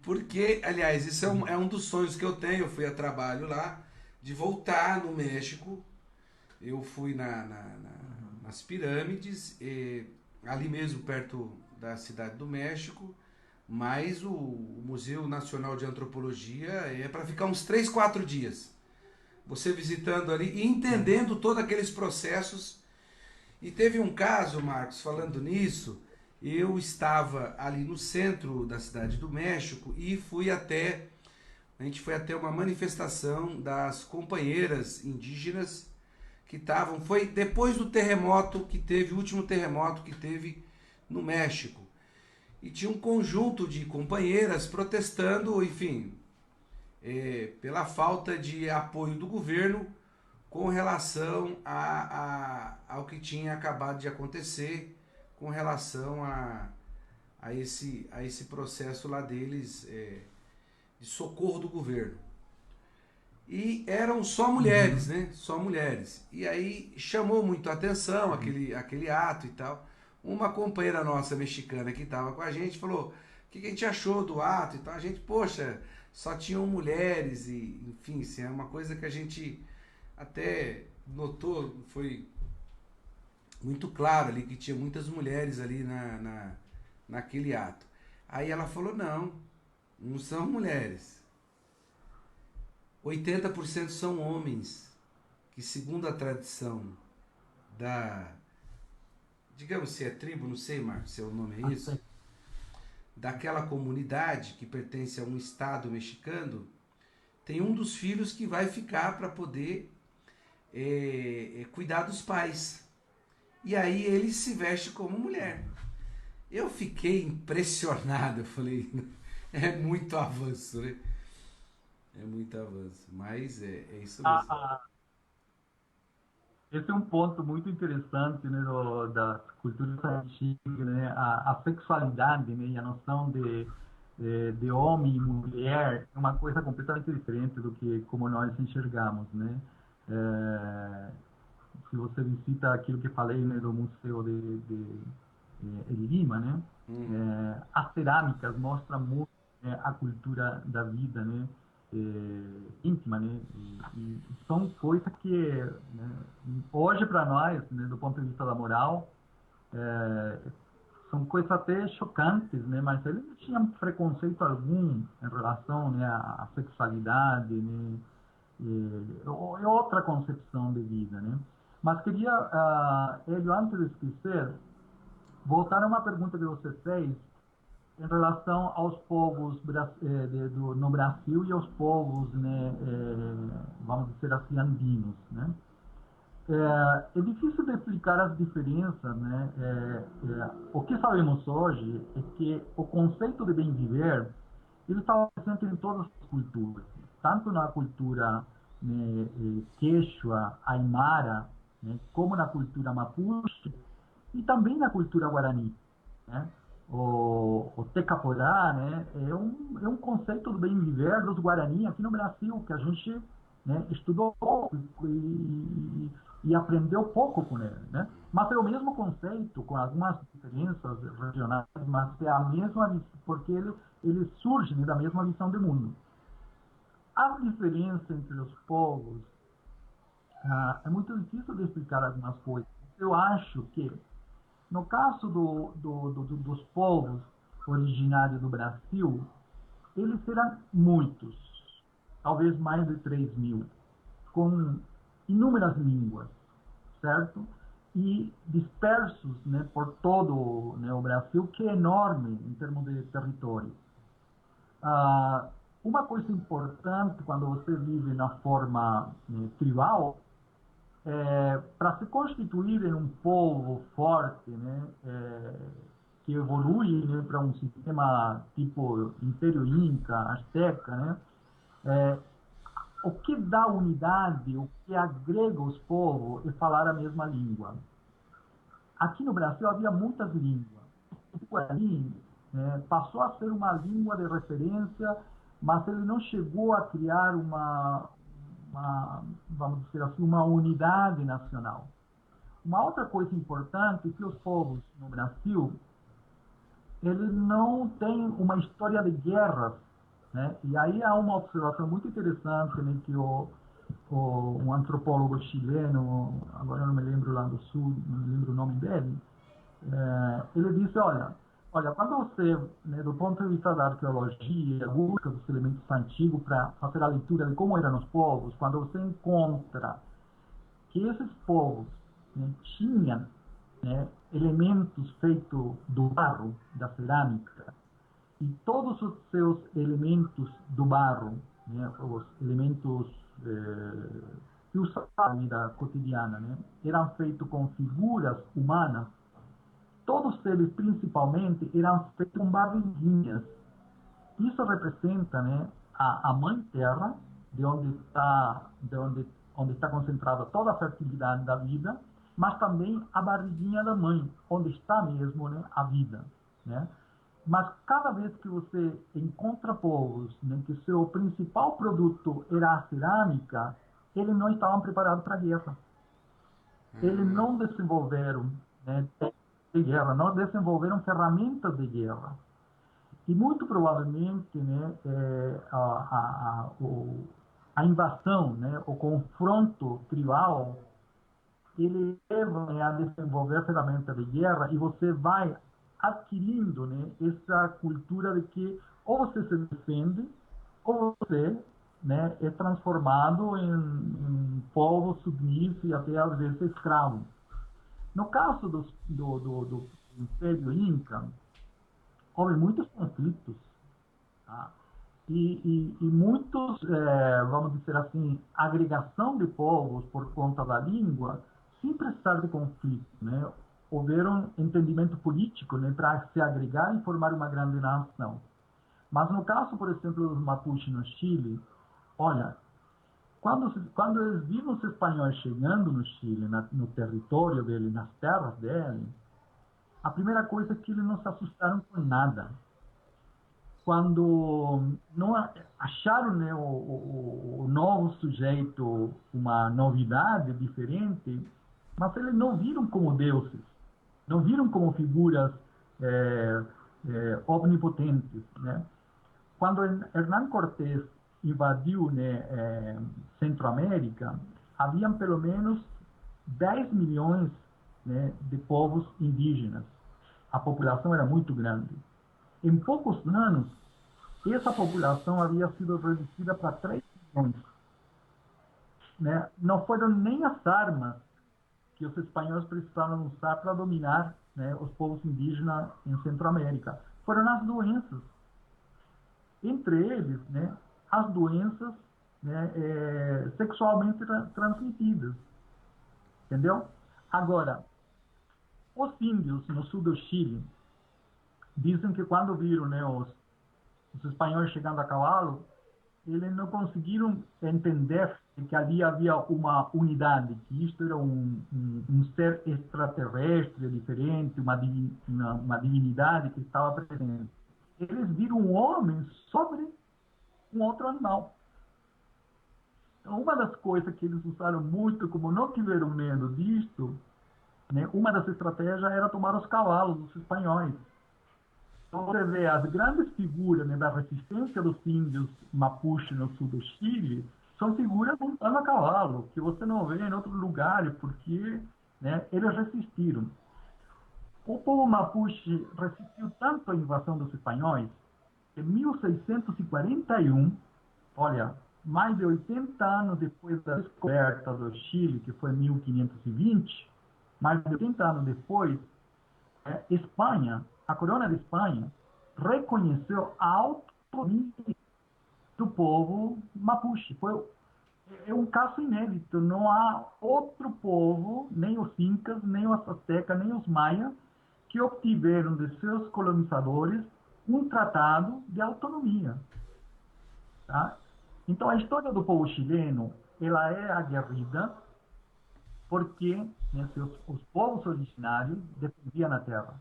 Porque, aliás, isso é um dos sonhos que eu tenho. Eu fui a trabalho lá, de voltar no México. Eu fui nas pirâmides, ali mesmo perto da cidade do México. Mas o Museu Nacional de Antropologia é para ficar uns 3, 4 dias. Você visitando ali e entendendo todos aqueles processos. E teve um caso, Marcos, falando nisso. Eu estava ali no centro da cidade do México e a gente foi até uma manifestação das companheiras indígenas que estavam, foi depois do terremoto que teve, o último terremoto que teve no México. E tinha um conjunto de companheiras protestando, enfim, pela falta de apoio do governo com relação ao que tinha acabado de acontecer com relação a esse processo lá deles de socorro do governo. E eram só mulheres, né? Só mulheres. E aí chamou muito a atenção aquele ato e tal. Uma companheira nossa mexicana que estava com a gente falou: o que a gente achou do ato e tal. A gente, poxa, só tinham mulheres e, enfim, assim, é uma coisa que a gente até notou, foi muito claro ali que tinha muitas mulheres ali naquele ato. Aí ela falou: não são mulheres. 80% são homens, que segundo a tradição digamos se é tribo, não sei, Marcos, se é o nome é isso, daquela comunidade que pertence a um estado mexicano, tem um dos filhos que vai ficar para poder cuidar dos pais. E aí ele se veste como mulher. Eu fiquei impressionado, eu falei, é muito avanço, né? É muito avanço, mas é isso mesmo. Esse é um ponto muito interessante, né, da cultura antiga, né, a sexualidade, né, e a noção de homem e mulher é uma coisa completamente diferente do que como nós enxergamos, né. Se você visita aquilo que falei, né, do museu de Lima, né, as cerâmicas mostram muito a cultura da vida, né, íntima, né, e são coisas que, né, hoje para nós, né, do ponto de vista da moral, são coisas até chocantes, né, mas eles não tinham preconceito algum em relação, né, à sexualidade, né, é outra concepção de vida, né. Mas queria, Hélio, antes de esquecer, voltar a uma pergunta que você fez em relação aos povos no Brasil e aos povos, né, vamos dizer assim, andinos, né? É difícil de explicar as diferenças, né? O que sabemos hoje é que o conceito de bem viver ele está presente em todas as culturas, tanto na cultura, né, quechua, aimara, né, como na cultura mapuche e também na cultura guarani, né? O tecaporá, né, é um conceito do bem viver dos Guarani aqui no Brasil, que a gente, né, estudou pouco e aprendeu pouco com ele, né? Mas é o mesmo conceito, com algumas diferenças regionais, mas é a mesma, porque ele surge, né, da mesma visão do mundo. A diferença entre os povos é muito difícil de explicar algumas coisas. Eu acho que no caso dos povos originários do Brasil, eles eram muitos, talvez mais de 3.000, com inúmeras línguas, certo? E dispersos, né, por todo, né, o Brasil, que é enorme em termos de território. Uma coisa importante quando você vive na forma, né, tribal, para se constituir em um povo forte, né, que evolui, né, para um sistema tipo Império Inca, Azteca, né, o que dá unidade, o que agrega os povos é falar a mesma língua. Aqui no Brasil havia muitas línguas. O Guarani, passou a ser uma língua de referência, mas ele não chegou a criar vamos dizer assim, uma unidade nacional. Uma outra coisa importante é que os povos no Brasil, eles não têm uma história de guerras, né? E aí há uma observação muito interessante, né, que um antropólogo chileno, agora eu não me lembro lá do sul, não me lembro o nome dele, ele disse, olha, quando você, né, do ponto de vista da arqueologia, busca os elementos antigos para fazer a leitura de como eram os povos, quando você encontra que esses povos, né, tinham, né, elementos feitos do barro, da cerâmica, e todos os seus elementos do barro, né, os elementos que usavam na vida cotidiana, né, eram feitos com figuras humanas, todos eles principalmente eram feitos com barriguinhas. Isso representa, né, a mãe terra, onde está concentrada toda a fertilidade da vida, mas também a barriguinha da mãe, onde está mesmo, né, a vida, né? Mas cada vez que você encontra povos, né, que seu principal produto era a cerâmica, eles não estavam preparados para a guerra. Eles não desenvolveram, né, de guerra, não desenvolveram ferramentas de guerra. E muito provavelmente, né, a invasão, né, o confronto tribal, ele leva, né, a desenvolver ferramentas de guerra e você vai adquirindo, né, essa cultura de que ou você se defende ou você, né, é transformado em povo submisso e até às vezes escravo. No caso do Império Inca, houve muitos conflitos, tá? E muitos, vamos dizer assim, agregação de povos por conta da língua, sem precisar de conflito, né? Houveram entendimento político, né, para se agregar e formar uma grande nação. Mas no caso, por exemplo, dos Mapuche no Chile, olha, quando eles viram os espanhóis chegando no Chile, no território dele, nas terras dele, a primeira coisa é que eles não se assustaram com nada. Quando não acharam, né, o novo sujeito uma novidade diferente, mas eles não viram como deuses, não viram como figuras omnipotentes, né? Quando Hernán Cortés invadiu, né, Centroamérica, haviam pelo menos 10 milhões, né, de povos indígenas. A população era muito grande. Em poucos anos, essa população havia sido reduzida para 3 milhões. Né? Não foram nem as armas que os espanhóis precisaram usar para dominar, né, os povos indígenas em Centroamérica. foram as doenças. Entre eles, né, as doenças, né, sexualmente transmitidas. Entendeu? Agora, os índios no sul do Chile dizem que quando viram, né, os espanhóis chegando a cavalo, eles não conseguiram entender que ali havia uma unidade, que isto era um ser extraterrestre diferente, uma divinidade que estava presente. Eles viram um homem sobre um outro animal. Então, uma das coisas que eles usaram muito, como não tiveram medo disto, né, uma das estratégias era tomar os cavalos dos espanhóis. Então, você vê as grandes figuras, né, da resistência dos índios Mapuche no sul do Chile, são figuras montando a cavalo, que você não vê em outros lugares, porque, né, eles resistiram. O povo Mapuche resistiu tanto à invasão dos espanhóis, que em 1641, olha, mais de 80 anos depois da descoberta do Chile, que foi em 1520, mais de 80 anos depois, Espanha, a corona de Espanha, reconheceu a autonomia do povo Mapuche. É um caso inédito. Não há outro povo, nem os incas, nem os aztecas, nem os maias, que obtiveram de seus colonizadores um tratado de autonomia. Tá? Então, a história do povo chileno, ela é aguerrida porque, né, os povos originários defendiam a terra,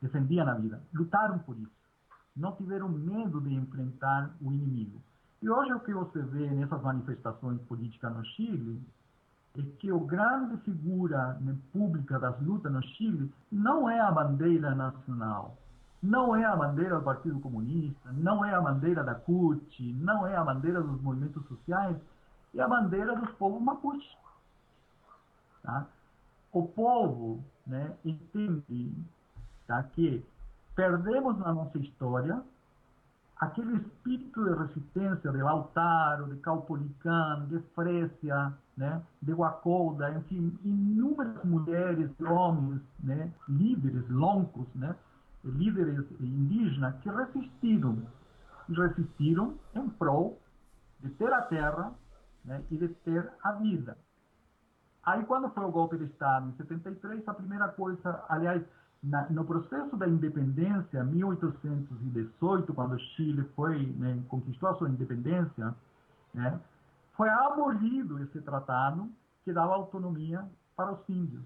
defendiam a vida, lutaram por isso. Não tiveram medo de enfrentar o inimigo. E hoje o que você vê nessas manifestações políticas no Chile é que a grande figura, né, pública das lutas no Chile não é a bandeira nacional, não é a bandeira do Partido Comunista, não é a bandeira da CUT, não é a bandeira dos movimentos sociais, é a bandeira dos povos mapuche. Tá? O povo, né, entende, tá, que perdemos na nossa história aquele espírito de resistência de Lautaro, de Caupolicán, de Fresia, né, de Guacolda, enfim, inúmeras mulheres e homens, né, líderes loncos, né, líderes indígenas que resistiram em prol de ter a terra, né, e de ter a vida. Aí, quando foi o golpe de Estado, em 73, a primeira coisa, aliás, no processo da independência, 1818, quando o Chile foi, né, conquistou a sua independência, né, foi abolido esse tratado que dava autonomia para os índios.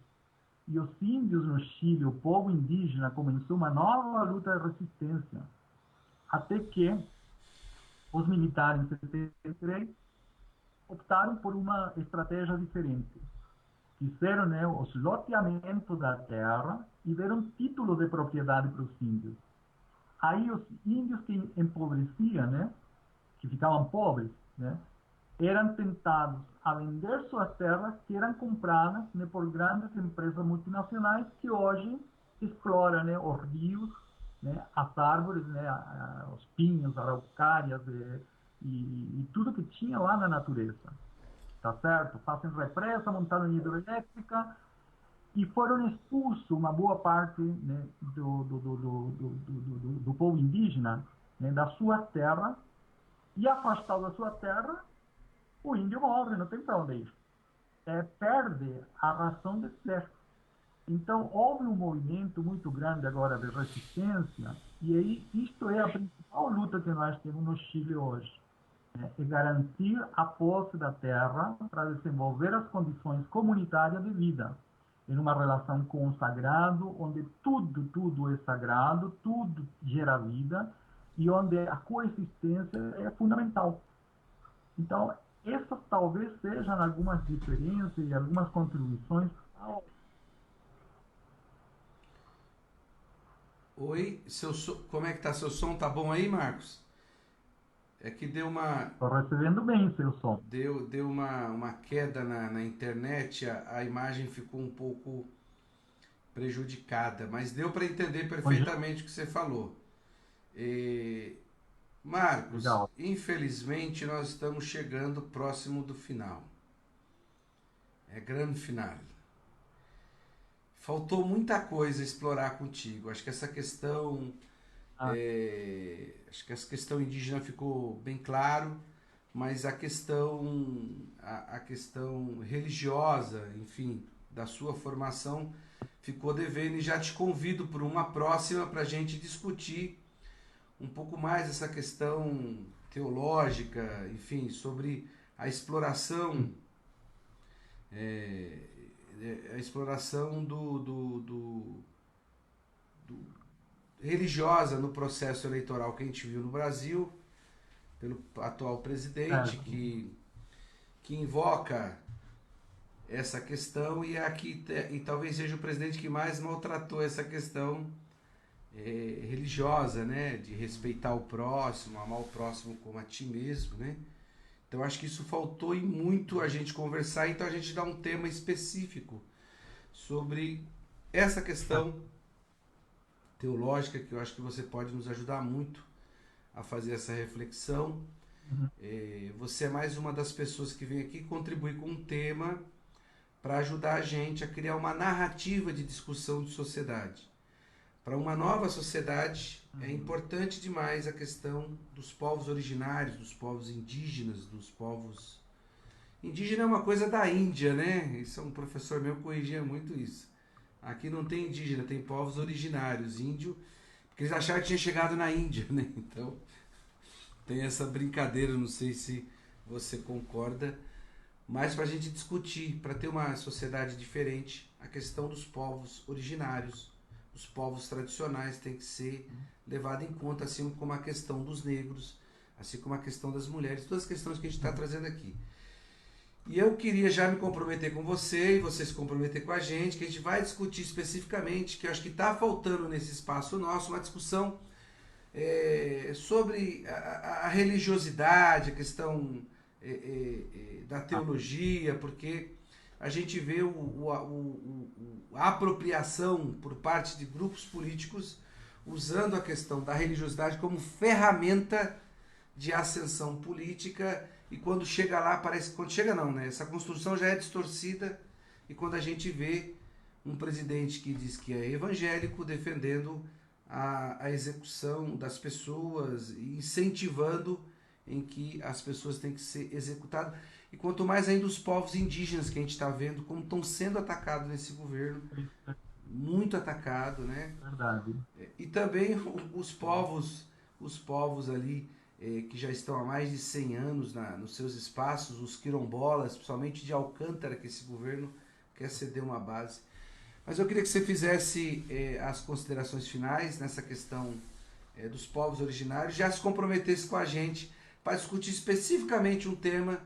E os índios no Chile, o povo indígena, começou uma nova luta de resistência, até que os militares, em 73, optaram por uma estratégia diferente. Fizeram, né, os loteamentos da terra e deram título de propriedade para os índios. Aí os índios que empobreciam, né, que ficavam pobres, né, eram tentados a vender suas terras que eram compradas, né, por grandes empresas multinacionais que hoje exploram, né, os rios, né, as árvores, né, os pinhos, araucárias e tudo que tinha lá na natureza. Tá certo? Fazem represa, montaram hidroelétrica e foram expulsos uma boa parte, né, do povo indígena, né, da sua terra, e afastado da sua terra, o índio morre, não tem para onde ir. Perde a razão de ser. Então, houve um movimento muito grande agora de resistência, e aí isto é a principal luta que nós temos no Chile hoje. É garantir a posse da terra para desenvolver as condições comunitárias de vida, em uma relação com o sagrado, onde tudo é sagrado, tudo gera vida, e onde a coexistência é fundamental. Então, essas talvez sejam algumas diferenças e algumas contribuições. Oi, como é que tá seu som? Tá bom aí, Marcos? É que Estou recebendo bem o seu som. deu uma queda na internet, a imagem ficou um pouco prejudicada, mas deu para entender Hoje, perfeitamente o que você falou. E, Marcos, legal. infelizmente nós estamos chegando próximo do final. É grande final. Faltou muita coisa a explorar contigo. Acho que essa questão Acho que essa questão indígena ficou bem claro, mas a questão religiosa, enfim, da sua formação ficou devendo, e já te convido para uma próxima para a gente discutir um pouco mais essa questão teológica, enfim, sobre a exploração, é, a exploração religiosa no processo eleitoral que a gente viu no Brasil, pelo atual presidente, que invoca essa questão e talvez seja o presidente que mais maltratou essa questão religiosa, né? De respeitar o próximo, amar o próximo como a ti mesmo, né? Então acho que isso faltou e muito a gente conversar, então a gente dá um tema específico sobre essa questão teológica, que eu acho que você pode nos ajudar muito a fazer essa reflexão. Você é mais uma das pessoas que vem aqui contribuir com um tema para ajudar a gente a criar uma narrativa de discussão de sociedade. Para uma nova sociedade, é importante demais a questão dos povos originários, dos povos indígenas, dos povos... Indígena é uma coisa da Índia, né? Isso é um professor meu que corrigia muito isso. Aqui não tem indígena, tem povos originários, índio, porque eles acharam que tinha chegado na Índia, né? Então, tem essa brincadeira, não sei se você concorda, mas para a gente discutir, para ter uma sociedade diferente, a questão dos povos originários, os povos tradicionais tem que ser levada em conta, assim como a questão dos negros, assim como a questão das mulheres, todas as questões que a gente está trazendo aqui. E eu queria já me comprometer com você e você se comprometer com a gente, que a gente vai discutir especificamente, que eu acho que está faltando nesse espaço nosso, uma discussão sobre a religiosidade, a questão da teologia, porque a gente vê a apropriação por parte de grupos políticos usando a questão da religiosidade como ferramenta de ascensão política, e quando chega lá, parece que quando chega não, né? Essa construção já é distorcida, e quando a gente vê um presidente que diz que é evangélico defendendo a execução das pessoas, incentivando em que as pessoas têm que ser executadas, e quanto mais ainda os povos indígenas que a gente está vendo como estão sendo atacados nesse governo, muito atacado, né? Verdade. E também os povos ali que já estão há mais de 100 anos nos seus espaços, os quilombolas, principalmente de Alcântara, que esse governo quer ceder uma base. Mas eu queria que você fizesse as considerações finais nessa questão dos povos originários, já se comprometesse com a gente para discutir especificamente um tema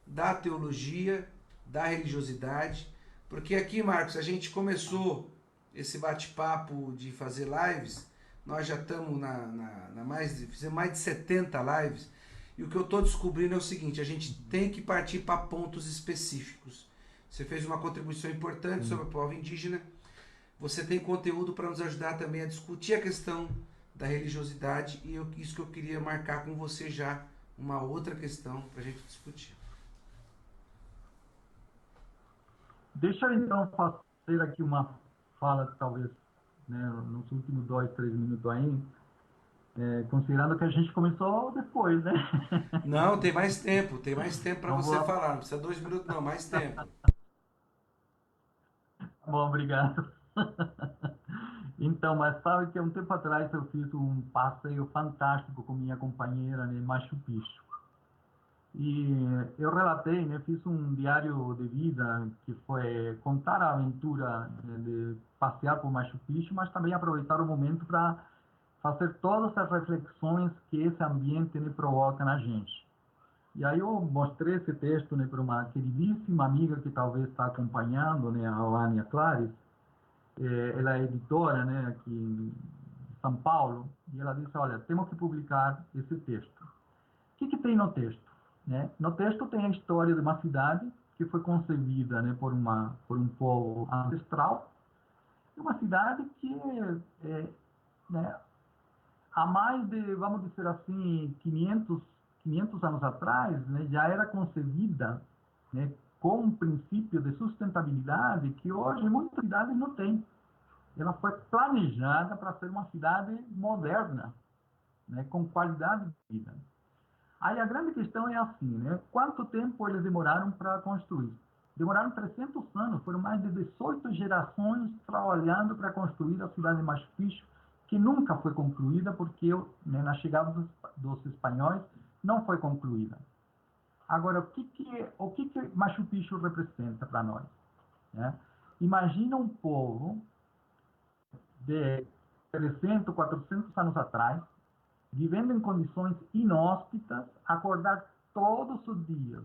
da teologia, da religiosidade, porque aqui, Marcos, a gente começou esse bate-papo de fazer lives, nós já estamos fizemos mais de 70 lives, e o que eu estou descobrindo é o seguinte: a gente tem que partir para pontos específicos. Você fez uma contribuição importante sobre o povo indígena, você tem conteúdo para nos ajudar também a discutir a questão da religiosidade, e isso que eu queria marcar com você já, uma outra questão para a gente discutir. Deixa eu então fazer aqui uma fala, talvez, né, nos últimos 2, 3 minutos aí, considerando que a gente começou depois, né? Não, tem mais tempo para Então, você falar, não precisa 2 minutos não, mais tempo. bom, obrigado. Então, mas sabe que um tempo atrás eu fiz um passeio fantástico com minha companheira em Machu Picchu. E eu relatei, né, fiz um diário de vida que foi contar a aventura de passear por Machu Picchu, mas também aproveitar o momento para fazer todas as reflexões que esse ambiente me provoca na gente. E aí eu mostrei esse texto, né, para uma queridíssima amiga que talvez está acompanhando, né, a Vânia Clares. Ela é editora, né, aqui em São Paulo, e ela disse: olha, temos que publicar esse texto. O que tem no texto? Né? No texto tem a história de uma cidade que foi concebida, né, por um povo ancestral, uma cidade que né, há mais de, vamos dizer assim, 500 anos atrás, né, já era concebida, né, com um princípio de sustentabilidade que hoje muitas cidades não têm. Ela foi planejada para ser uma cidade moderna, né, com qualidade de vida. Aí a grande questão é assim, né? Quanto tempo eles demoraram para construir? Demoraram 300 anos, foram mais de 18 gerações trabalhando para construir a cidade de Machu Picchu, que nunca foi concluída porque, né, na chegada dos espanhóis não foi concluída. Agora, o que Machu Picchu representa para nós? Né? Imagina um povo de 300, 400 anos atrás, vivendo em condições inóspitas, acordar todos os dias,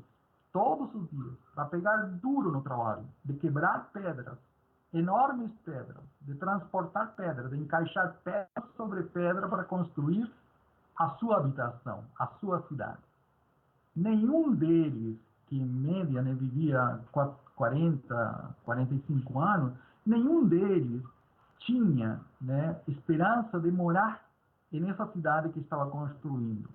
para pegar duro no trabalho, de quebrar pedras, enormes pedras, de transportar pedras, de encaixar pedra sobre pedra para construir a sua habitação, a sua cidade. Nenhum deles, que em média, né, vivia 40, 45 anos, nenhum deles tinha, né, esperança de morar nessa cidade que estava construindo.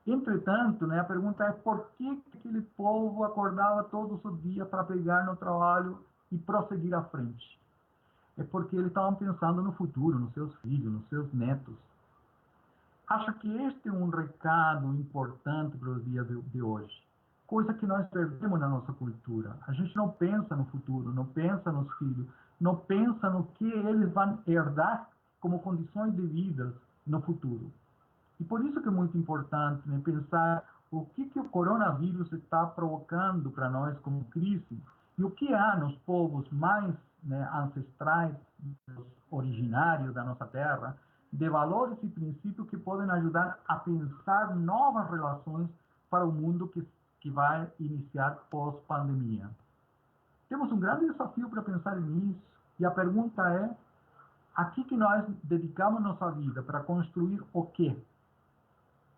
Entretanto, né, a pergunta é por que aquele povo acordava todos os dias para pegar no trabalho e prosseguir à frente? É porque eles estavam pensando no futuro, nos seus filhos, nos seus netos. Acho que este é um recado importante para os dias de hoje. Coisa que nós perdemos na nossa cultura. A gente não pensa no futuro, não pensa nos filhos, não pensa no que eles vão herdar como condições de vida no futuro. E por isso que é muito importante, né, pensar o que o coronavírus está provocando para nós como crise e o que há nos povos mais, né, ancestrais, originários da nossa terra, de valores e princípios que podem ajudar a pensar novas relações para o mundo que vai iniciar pós-pandemia. Temos um grande desafio para pensar nisso, e a pergunta é: a que nós dedicamos nossa vida para construir o quê?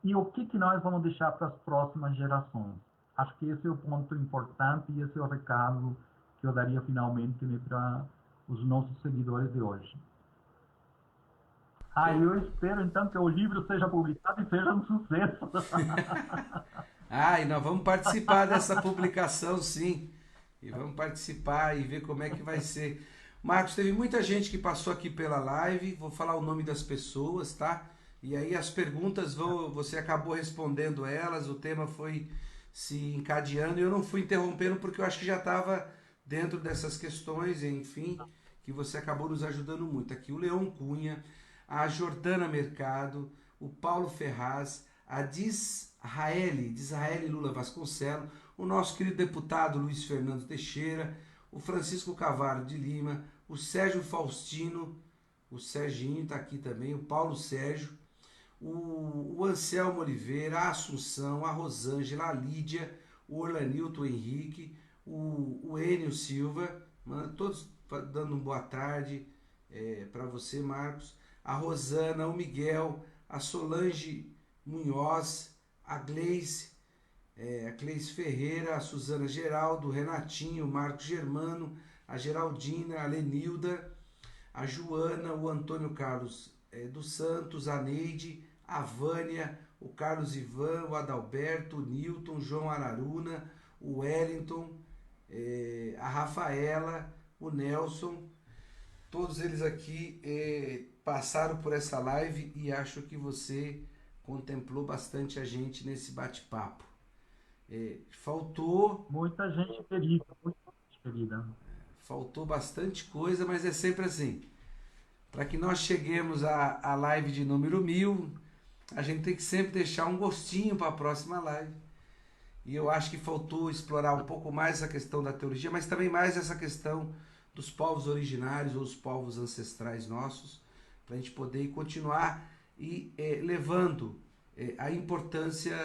E o que nós vamos deixar para as próximas gerações? Acho que esse é o ponto importante e esse é o recado que eu daria finalmente, né, para os nossos seguidores de hoje. Eu espero então que o livro seja publicado e seja um sucesso. E nós vamos participar dessa publicação, sim. E vamos participar e ver como é que vai ser. Marcos, teve muita gente que passou aqui pela live. Vou falar o nome das pessoas, tá? E aí as perguntas você acabou respondendo elas, o tema foi se encadeando e eu não fui interrompendo porque eu acho que já estava dentro dessas questões, enfim, que você acabou nos ajudando muito. Aqui o Leon Cunha, a Jordana Mercado, o Paulo Ferraz, a Disraeli Lula Vasconcelos, o nosso querido deputado Luiz Fernando Teixeira, o Francisco Cavalho de Lima, o Sérgio Faustino, o Serginho está aqui também, o Paulo Sérgio, o Anselmo Oliveira, a Assunção, a Rosângela, a Lídia, o Orlanilton Henrique, o Enio Silva, todos dando uma boa tarde para você, Marcos, a Rosana, o Miguel, a Solange Munhoz, a Gleice Ferreira, a Suzana Geraldo, o Renatinho, o Marcos Germano, a Geraldina, a Lenilda, a Joana, o Antônio Carlos dos Santos, a Neide, a Vânia, o Carlos Ivan, o Adalberto, o Newton, o João Araruna, o Wellington, a Rafaela, o Nelson, todos eles aqui passaram por essa live e acho que você contemplou bastante a gente nesse bate-papo. Faltou... Muita gente querida, muita gente querida. Faltou bastante coisa, mas é sempre assim. Para que nós cheguemos à live de número 1000, a gente tem que sempre deixar um gostinho para a próxima live. E eu acho que faltou explorar um pouco mais essa questão da teologia, mas também mais essa questão dos povos originários ou os povos ancestrais nossos, para a gente poder continuar levando a importância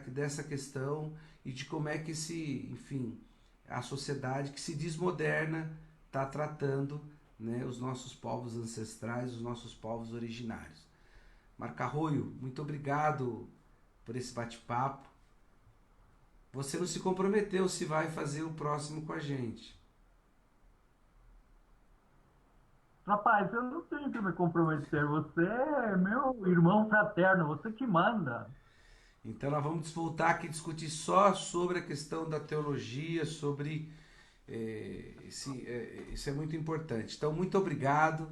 dessa questão e de como é que a sociedade que se diz moderna está tratando, né, os nossos povos ancestrais, os nossos povos originários. Marco Arroio, muito obrigado por esse bate-papo. Você não se comprometeu se vai fazer o próximo com a gente. Rapaz, eu não tenho que me comprometer. Você é meu irmão fraterno, você que manda. Então nós vamos voltar aqui a discutir só sobre a questão da teologia, sobre isso é muito importante. Então, muito obrigado.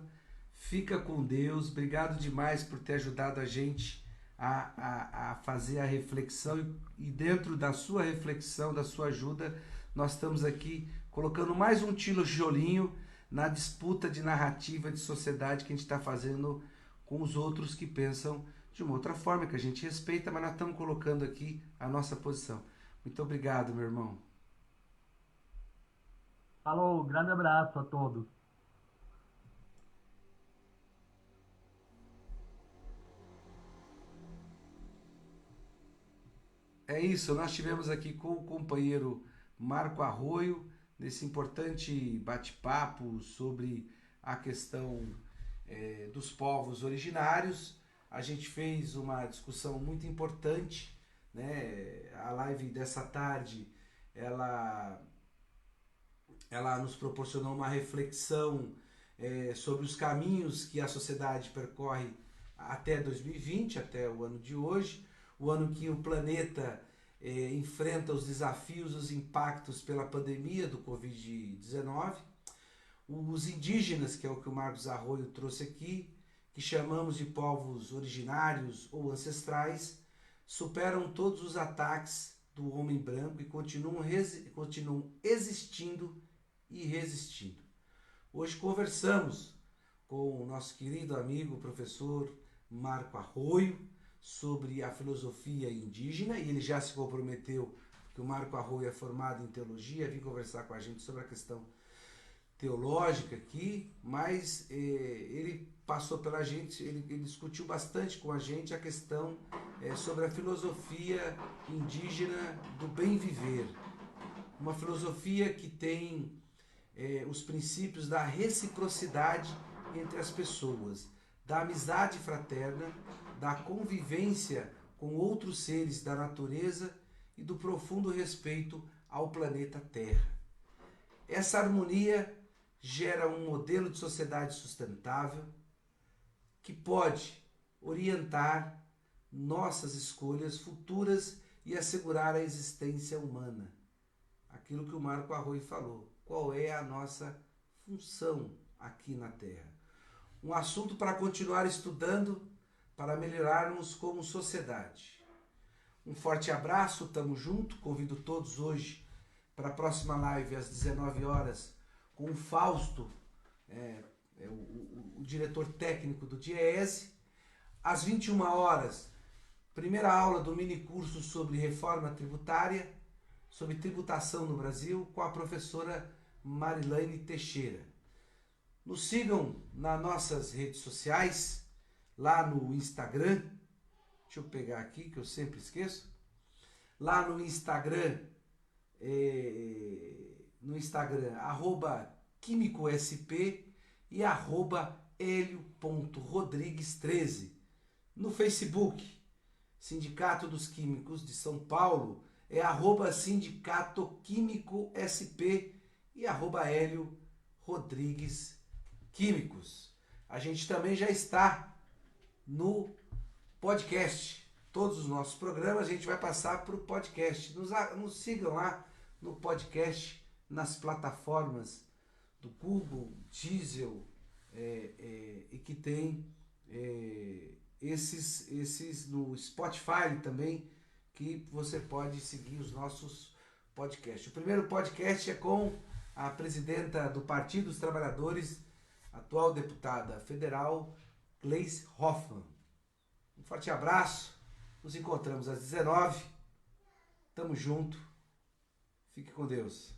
Fica com Deus. Obrigado demais por ter ajudado a gente a fazer a reflexão. E dentro da sua reflexão, da sua ajuda, nós estamos aqui colocando mais um tijolinho na disputa de narrativa de sociedade que a gente está fazendo com os outros que pensam de uma outra forma, que a gente respeita, mas nós estamos colocando aqui a nossa posição. Muito obrigado, meu irmão. Falou, grande abraço a todos. É isso, nós tivemos aqui com o companheiro Marco Arroio, nesse importante bate-papo sobre a questão dos povos originários. A gente fez uma discussão muito importante, né? A live dessa tarde, ela nos proporcionou uma reflexão sobre os caminhos que a sociedade percorre até 2020, até o ano de hoje, o ano que o planeta enfrenta os desafios, os impactos pela pandemia do Covid-19. Os indígenas, que é o que o Marcos Arroio trouxe aqui, que chamamos de povos originários ou ancestrais, superam todos os ataques do homem branco e continuam existindo e resistindo. Hoje conversamos com o nosso querido amigo, professor Marco Arroio, sobre a filosofia indígena, e ele já se comprometeu, que o Marco Arroio é formado em teologia, vir conversar com a gente sobre a questão teológica aqui, mas ele passou pela gente, ele discutiu bastante com a gente a questão sobre a filosofia indígena do bem viver, uma filosofia que tem os princípios da reciprocidade entre as pessoas, da amizade fraterna, da convivência com outros seres da natureza e do profundo respeito ao planeta Terra. Essa harmonia gera um modelo de sociedade sustentável que pode orientar nossas escolhas futuras e assegurar a existência humana. Aquilo que o Marco Arroio falou. Qual é a nossa função aqui na Terra? Um assunto para continuar estudando, para melhorarmos como sociedade. Um forte abraço, tamo junto. Convido todos hoje para a próxima live às 19 horas com o Fausto, o diretor técnico do DIEESE. Às 21 horas, primeira aula do mini curso sobre reforma tributária, sobre tributação no Brasil, com a professora Marilane Teixeira. Nos sigam nas nossas redes sociais, lá no Instagram, deixa eu pegar aqui que eu sempre esqueço, lá no Instagram, @quimicosp e @helio.rodrigues13. No Facebook, Sindicato dos Químicos de São Paulo, é @Sindicato Químico SP e @Hélio Rodrigues Químicos. A gente também já está no podcast. Todos os nossos programas a gente vai passar para o podcast. Nos sigam lá no podcast, nas plataformas do Google, Diesel, e que tem esses no Spotify também, que você pode seguir os nossos podcasts. O primeiro podcast é com a presidenta do Partido dos Trabalhadores, atual deputada federal, Gleice Hoffmann. Um forte abraço, nos encontramos às 19. Tamo junto, fique com Deus.